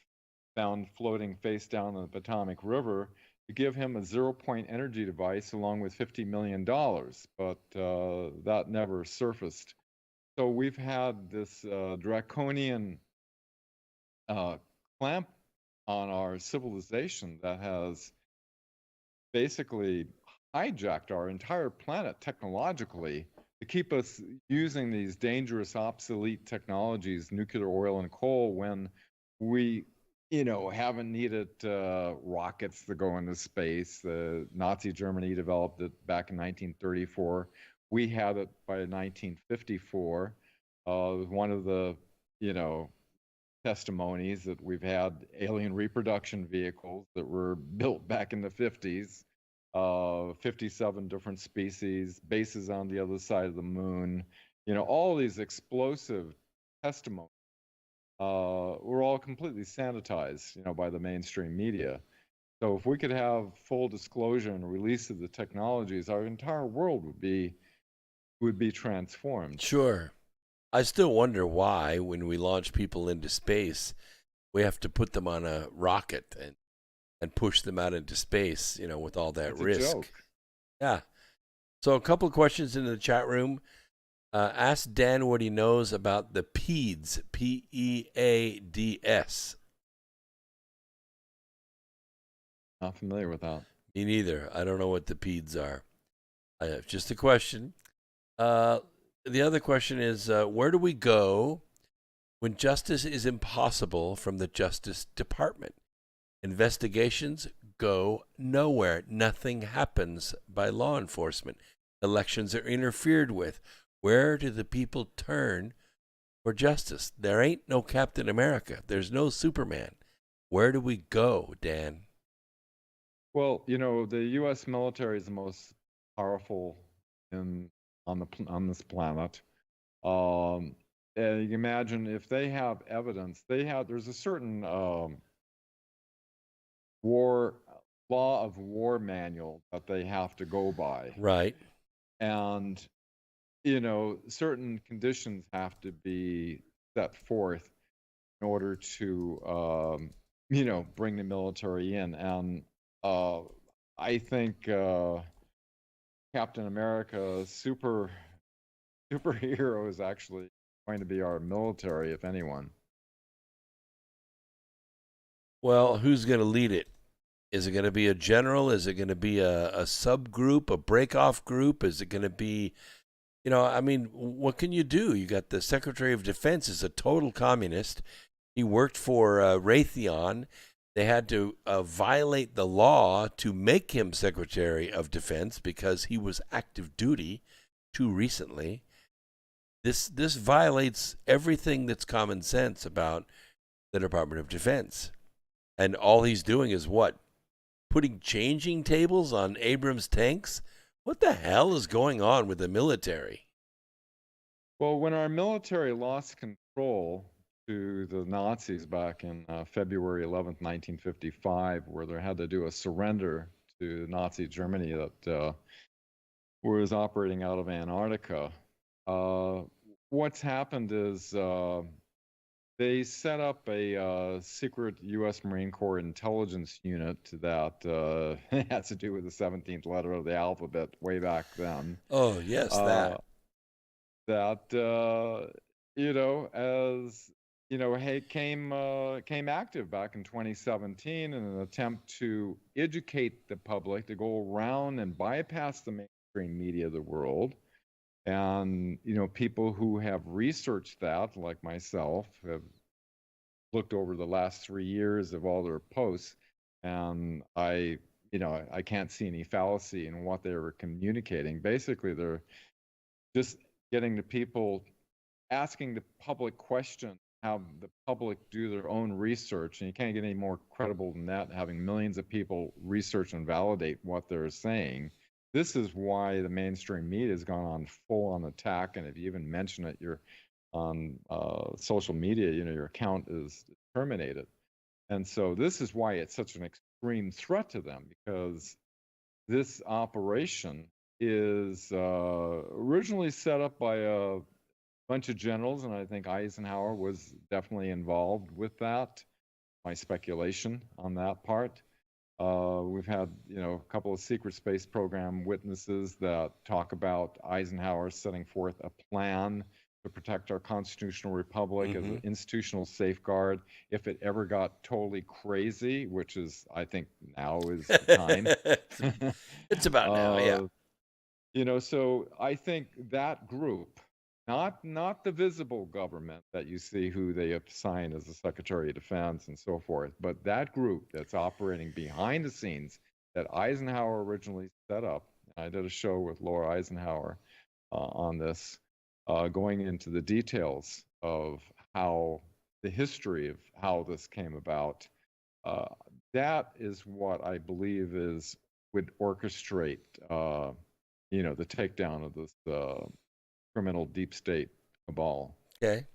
found floating face down in the Potomac River to give him a zero-point energy device along with $50 million. But that never surfaced. So we've had this draconian clamp on our civilization that has basically hijacked our entire planet technologically to keep us using these dangerous, obsolete technologies, nuclear, oil, and coal, when we haven't needed rockets to go into space. Nazi Germany developed it back in 1934. We had it by 1954. One of the, testimonies that we've had alien reproduction vehicles that were built back in the 50s, 57 different species, bases on the other side of the moon, all these explosive testimonies were all completely sanitized, by the mainstream media. So if we could have full disclosure and release of the technologies, our entire world would be transformed. Sure. I still wonder why, when we launch people into space, we have to put them on a rocket and push them out into space, with all that It's risk. a joke. Yeah. So a couple of questions in the chat room. Ask Dan what he knows about the PEADS, PEADS. Not familiar with that. Me neither. I don't know what the PEADS are. Just a question. The other question is, where do we go when justice is impossible from the Justice Department? Investigations go nowhere. Nothing happens by law enforcement. Elections are interfered with. Where do the people turn for justice? There ain't no Captain America. There's no Superman. Where do we go, Dan? Well, the U.S. military is the most powerful on this planet. And you can imagine if they have evidence, there's a certain law of war manual that they have to go by. Right. And certain conditions have to be set forth in order to bring the military in. And I think Captain America, superhero, is actually going to be our military, if anyone. Well, who's going to lead it? Is it going to be a general? Is it going to be a subgroup, a break-off group? Is it going to be, what can you do? You got the Secretary of Defense is a total communist. He worked for Raytheon. They had to violate the law to make him Secretary of Defense because he was active duty too recently. This violates everything that's common sense about the Department of Defense. And all he's doing is what? Putting changing tables on Abrams tanks? What the hell is going on with the military? Well, when our military lost control to the Nazis back in February 11th, 1955, where they had to do a surrender to Nazi Germany that was operating out of Antarctica, what's happened is they set up a secret U.S. Marine Corps intelligence unit that has to do with the 17th letter of the alphabet way back then. Oh, yes, that. Came active back in 2017 in an attempt to educate the public to go around and bypass the mainstream media of the world. And, people who have researched that, like myself, have looked over the last 3 years of all their posts, and I can't see any fallacy in what they were communicating. Basically, they're just getting the people, asking the public questions, have the public do their own research, and you can't get any more credible than that, having millions of people research and validate what they're saying. This is why the mainstream media has gone on full-on attack, and if you even mention it, you're on social media, your account is terminated. And so this is why it's such an extreme threat to them, because this operation is originally set up by a bunch of generals, and I think Eisenhower was definitely involved with that. My speculation on that part. We've had, a couple of secret space program witnesses that talk about Eisenhower setting forth a plan to protect our constitutional republic as an institutional safeguard if it ever got totally crazy, which is, I think, now is the time. It's about now, yeah. So I think that group Not the visible government that you see who they assign as the Secretary of Defense and so forth, but that group that's operating behind the scenes that Eisenhower originally set up. I did a show with Laura Eisenhower on this, going into the details of how the history of how this came about. That is what I believe would orchestrate, the takedown of this criminal deep state cabal. Okay.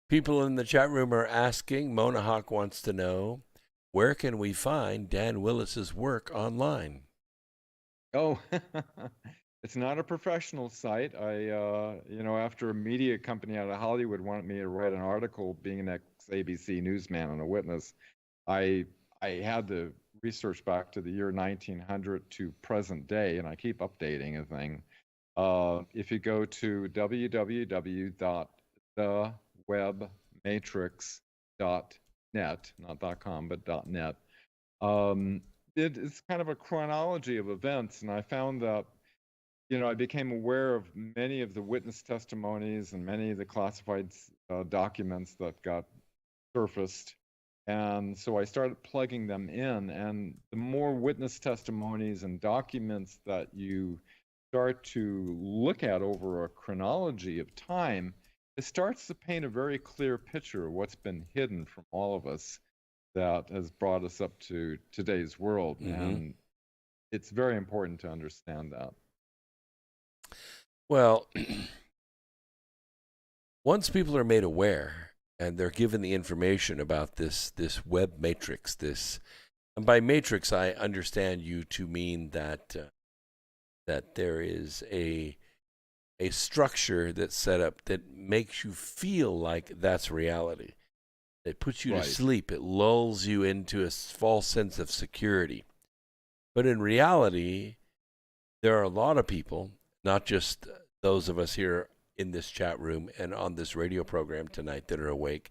People in the chat room are asking, Mona Hawk wants to know, where can we find Dan Willis's work online? Oh, it's not a professional site. After a media company out of Hollywood wanted me to write an article, being an ex-ABC newsman and a witness, I had to research back to the year 1900 to present day, and I keep updating a thing. If you go to www.thewebmatrix.net, not .com, but .net, it's kind of a chronology of events, and I found that, I became aware of many of the witness testimonies and many of the classified documents that got surfaced. And so I started plugging them in, and the more witness testimonies and documents that you start to look at over a chronology of time, it starts to paint a very clear picture of what's been hidden from all of us that has brought us up to today's world. Mm-hmm. And it's very important to understand that. Well, once people are made aware and they're given the information about this web matrix, and by matrix I understand you to mean that there is a structure that's set up that makes you feel like that's reality. It puts you to sleep. It lulls you into a false sense of security. But in reality, there are a lot of people, not just those of us here in this chat room and on this radio program tonight, that are awake.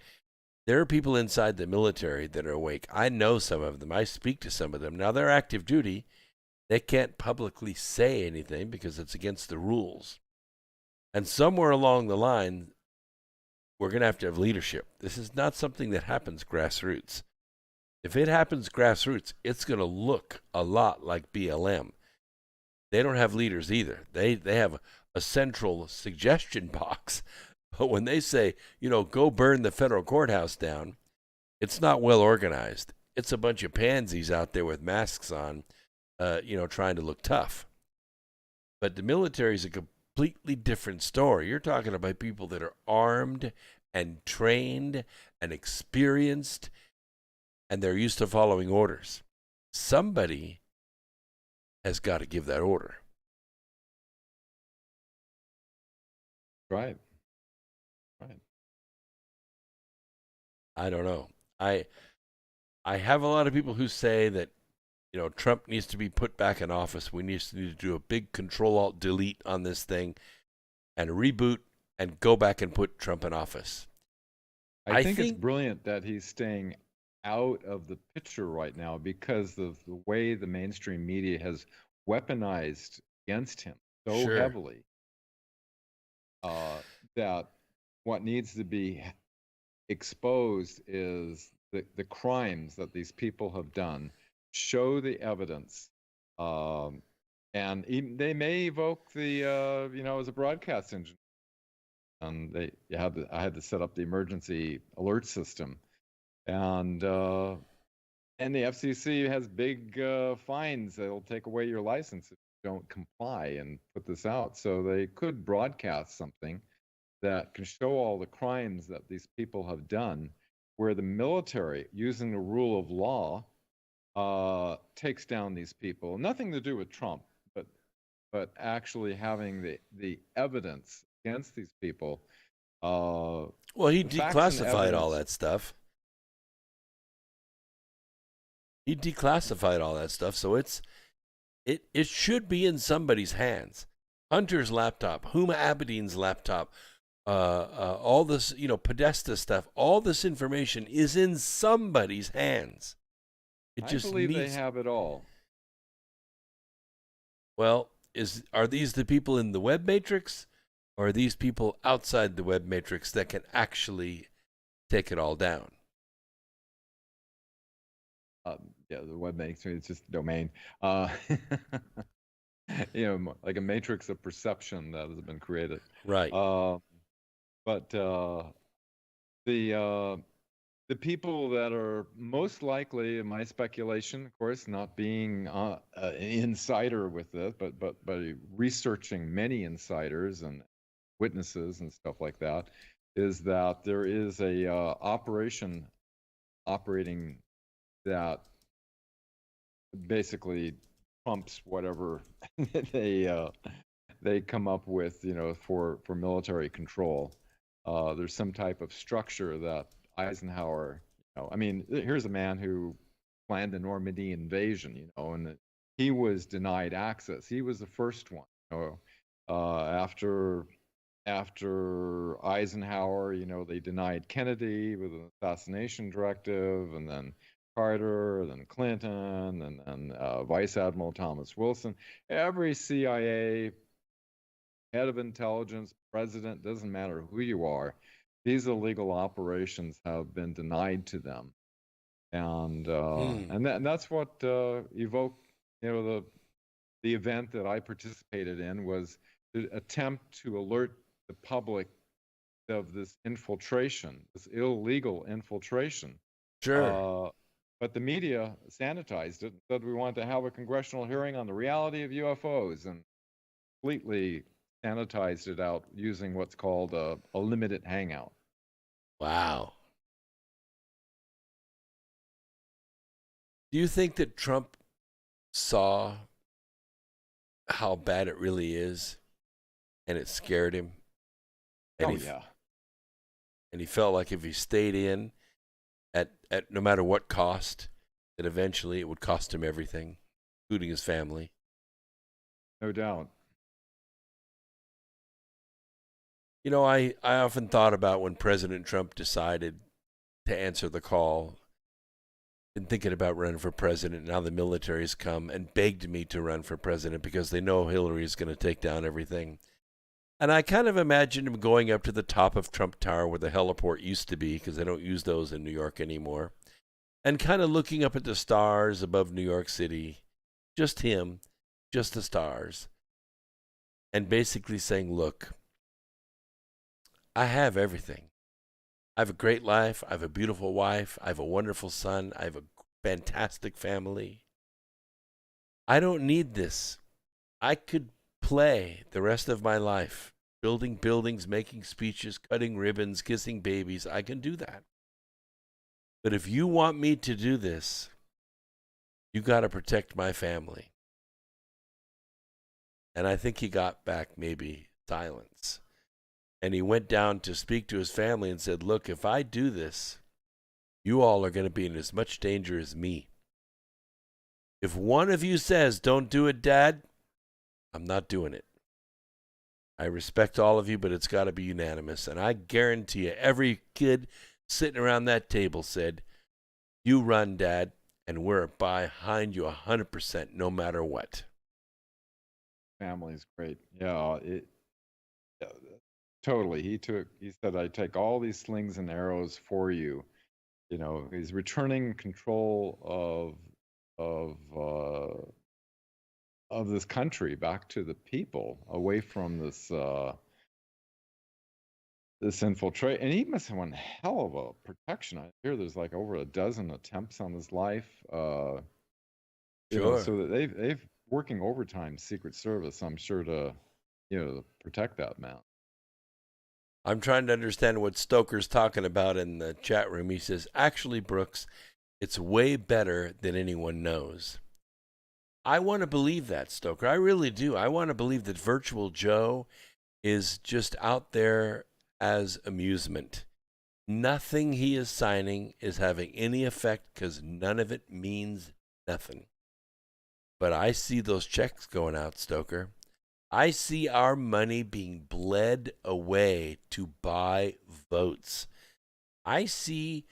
There are people inside the military that are awake. I know some of them. I speak to some of them. Now, they're active duty. They can't publicly say anything because it's against the rules. And somewhere along the line, we're going to have leadership. This is not something that happens grassroots. If it happens grassroots, it's going to look a lot like BLM. They don't have leaders either. They have a central suggestion box. But when they say, go burn the federal courthouse down, it's not well organized. It's a bunch of pansies out there with masks on, trying to look tough. But the military is a completely different story. You're talking about people that are armed and trained and experienced, and they're used to following orders. Somebody has got to give that order. Right. I don't know. I have a lot of people who say that, Trump needs to be put back in office. We need to do a big Control-Alt-Delete on this thing and reboot and go back and put Trump in office. I think it's brilliant that he's staying out of the picture right now because of the way the mainstream media has weaponized against him so heavily, that what needs to be exposed is the crimes that these people have done. Show the evidence, and even, they may evoke the as a broadcast engine. And I had to set up the emergency alert system, and the FCC has big fines that'll take away your license if you don't comply and put this out. So they could broadcast something that can show all the crimes that these people have done, where the military, using the rule of law, takes down these people. Nothing to do with Trump, but actually having the evidence against these people. Well, he declassified all that stuff. He declassified all that stuff, so it should be in somebody's hands. Hunter's laptop, Huma Abedin's laptop, all this, Podesta stuff, all this information is in somebody's hands. I believe they have it all. Well, are these the people in the web matrix, Or are these people outside the web matrix that can actually take it all down? Yeah, the web matrix, it's just a domain. Like a matrix of perception that has been created. Right. But the people that are most likely, in my speculation, of course, not being an insider with this, but by researching many insiders and witnesses and stuff like that, is that there is a operation operating that basically trumps whatever they come up with, for military control. There's some type of structure that Eisenhower, here's a man who planned the Normandy invasion, and he was denied access. He was the first one. After Eisenhower, they denied Kennedy with an assassination directive, and then Carter, then Clinton, and then Vice Admiral Thomas Wilson. Every CIA head of intelligence, president, doesn't matter who you are, these illegal operations have been denied to them, and that's what evoked, the event that I participated in was to attempt to alert the public of this infiltration, this illegal infiltration. Sure. But the media sanitized it and said we want to have a congressional hearing on the reality of UFOs, and completely sanitized it out using what's called a limited hangout. Wow. Do you think that Trump saw how bad it really is and it scared him? And yeah. And he felt like if he stayed in at no matter what cost, that eventually it would cost him everything, including his family. No doubt. I often thought about when President Trump decided to answer the call, been thinking about running for president. Now the military's come and begged me to run for president because they know Hillary is going to take down everything. And I kind of imagined him going up to the top of Trump Tower where the heliport used to be, because they don't use those in New York anymore, and kind of looking up at the stars above New York City, just him, just the stars, and basically saying, look, I have everything. I have a great life. I have a beautiful wife. I have a wonderful son. I have a fantastic family. I don't need this. I could play the rest of my life, building buildings, making speeches, cutting ribbons, kissing babies. I can do that. But if you want me to do this, you got to protect my family. And I think he got back maybe silence. And he went down to speak to his family and said, look, if I do this, you all are going to be in as much danger as me. If one of you says, don't do it, Dad, I'm not doing it. I respect all of you, but it's got to be unanimous. And I guarantee you, every kid sitting around that table said, you run, Dad, and we're behind you 100%, no matter what. Family's great. Yeah, totally. He said, I take all these slings and arrows for you. He's returning control of this country back to the people, away from this infiltrate. And he must have one hell of a protection. I hear there's like over a dozen attempts on his life. Sure. So that they've working overtime, Secret Service, I'm sure, to protect that man. I'm trying to understand what Stoker's talking about in the chat room. He says, actually, Brooks, it's way better than anyone knows. I want to believe that, Stoker. I really do. I want to believe that Virtual Joe is just out there as amusement. Nothing he is signing is having any effect because none of it means nothing. But I see those checks going out, Stoker. I see our money being bled away to buy votes. I see,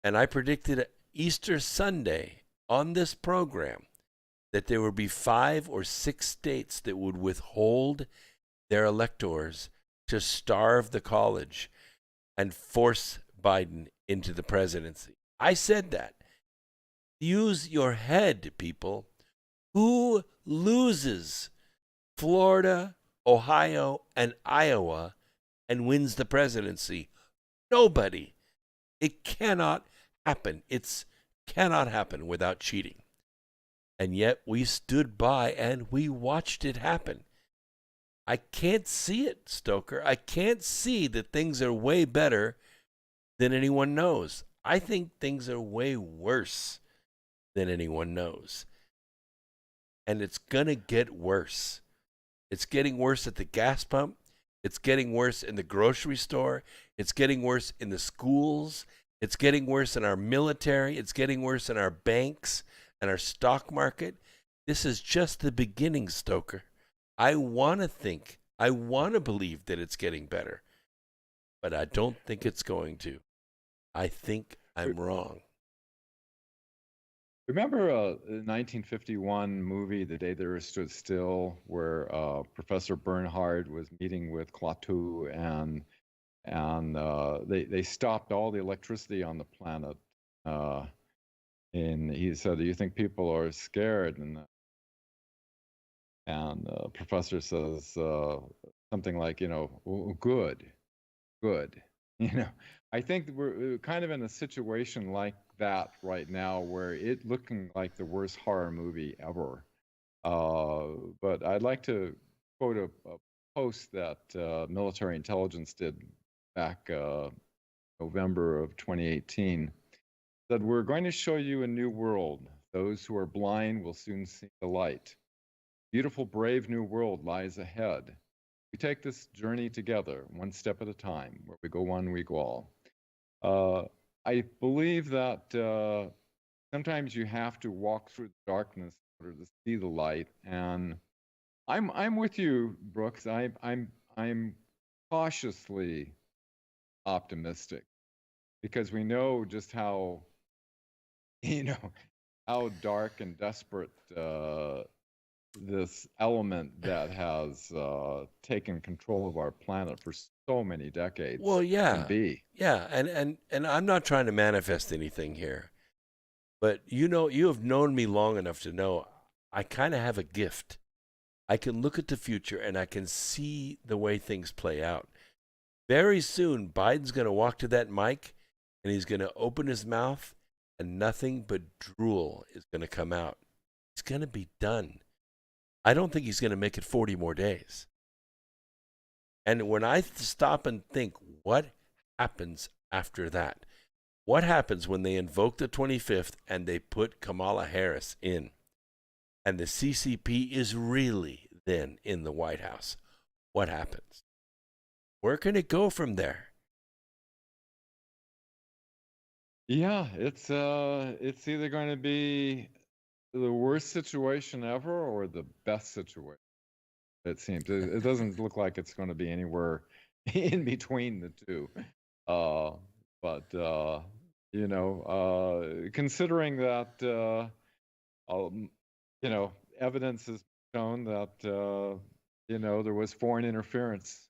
and I predicted Easter Sunday on this program, that there would be 5 or 6 states that would withhold their electors to starve the college and force Biden into the presidency. I said that. Use your head, people. Who loses Florida, Ohio, and Iowa and wins the presidency? Nobody. It cannot happen. It cannot happen without cheating. And yet we stood by and we watched it happen. I can't see it, Stoker. I can't see that things are way better than anyone knows. I think things are way worse than anyone knows. And it's going to get worse. It's getting worse at the gas pump. It's getting worse in the grocery store. It's getting worse in the schools. It's getting worse in our military. It's getting worse in our banks and our stock market. This is just the beginning, Stoker. I want to believe that it's getting better, but I don't think it's going to. I think I'm wrong. Remember a 1951 movie, The Day the Earth Stood Still, where Professor Bernhard was meeting with Klaatu, and they stopped all the electricity on the planet. And he said, "Do you think people are scared?" And Professor says something like, good. I think we're kind of in a situation like that right now, where it looking like the worst horror movie ever. But I'd like to quote a post that military intelligence did back November of 2018. That we're going to show you a new world. Those who are blind will soon see the light. Beautiful, brave new world lies ahead. We take this journey together, one step at a time. Where we go one, we go all. I believe that sometimes you have to walk through the darkness in order to see the light. And I'm with you, Brooks. I'm cautiously optimistic, because we know just how how dark and desperate this element that has taken control of our planet for so many decades. Well, yeah, can be. Yeah, and I'm not trying to manifest anything here, but you have known me long enough to know I kind of have a gift. I can look at the future and I can see the way things play out. Very soon, Biden's going to walk to that mic and he's going to open his mouth and nothing but drool is going to come out. He's going to be done. I don't think he's going to make it 40 more days. And when I stop and think, what happens after that? What happens when they invoke the 25th and they put Kamala Harris in? And the CCP is really then in the White House. What happens? Where can it go from there? Yeah, it's either going to be the worst situation ever or the best situation. It seems it doesn't look like it's going to be anywhere in between the two. But considering that evidence has shown that there was foreign interference,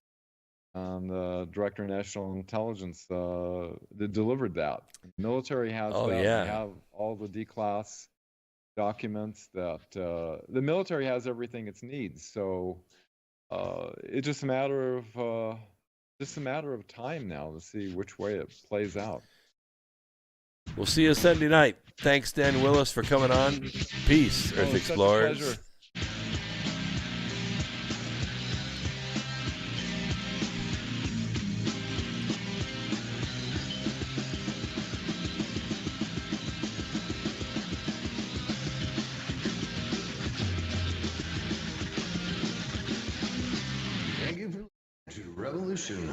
and the Director of National Intelligence that delivered that. The military has that. Yeah. They have all the D-class documents that the military has everything it needs. So it's just a matter of time now to see which way it plays out. We'll see you Sunday night. Thanks, Dan Willis, for coming on. Peace, Earth Explorers. Such a pleasure. Thank you for listening to Revolution.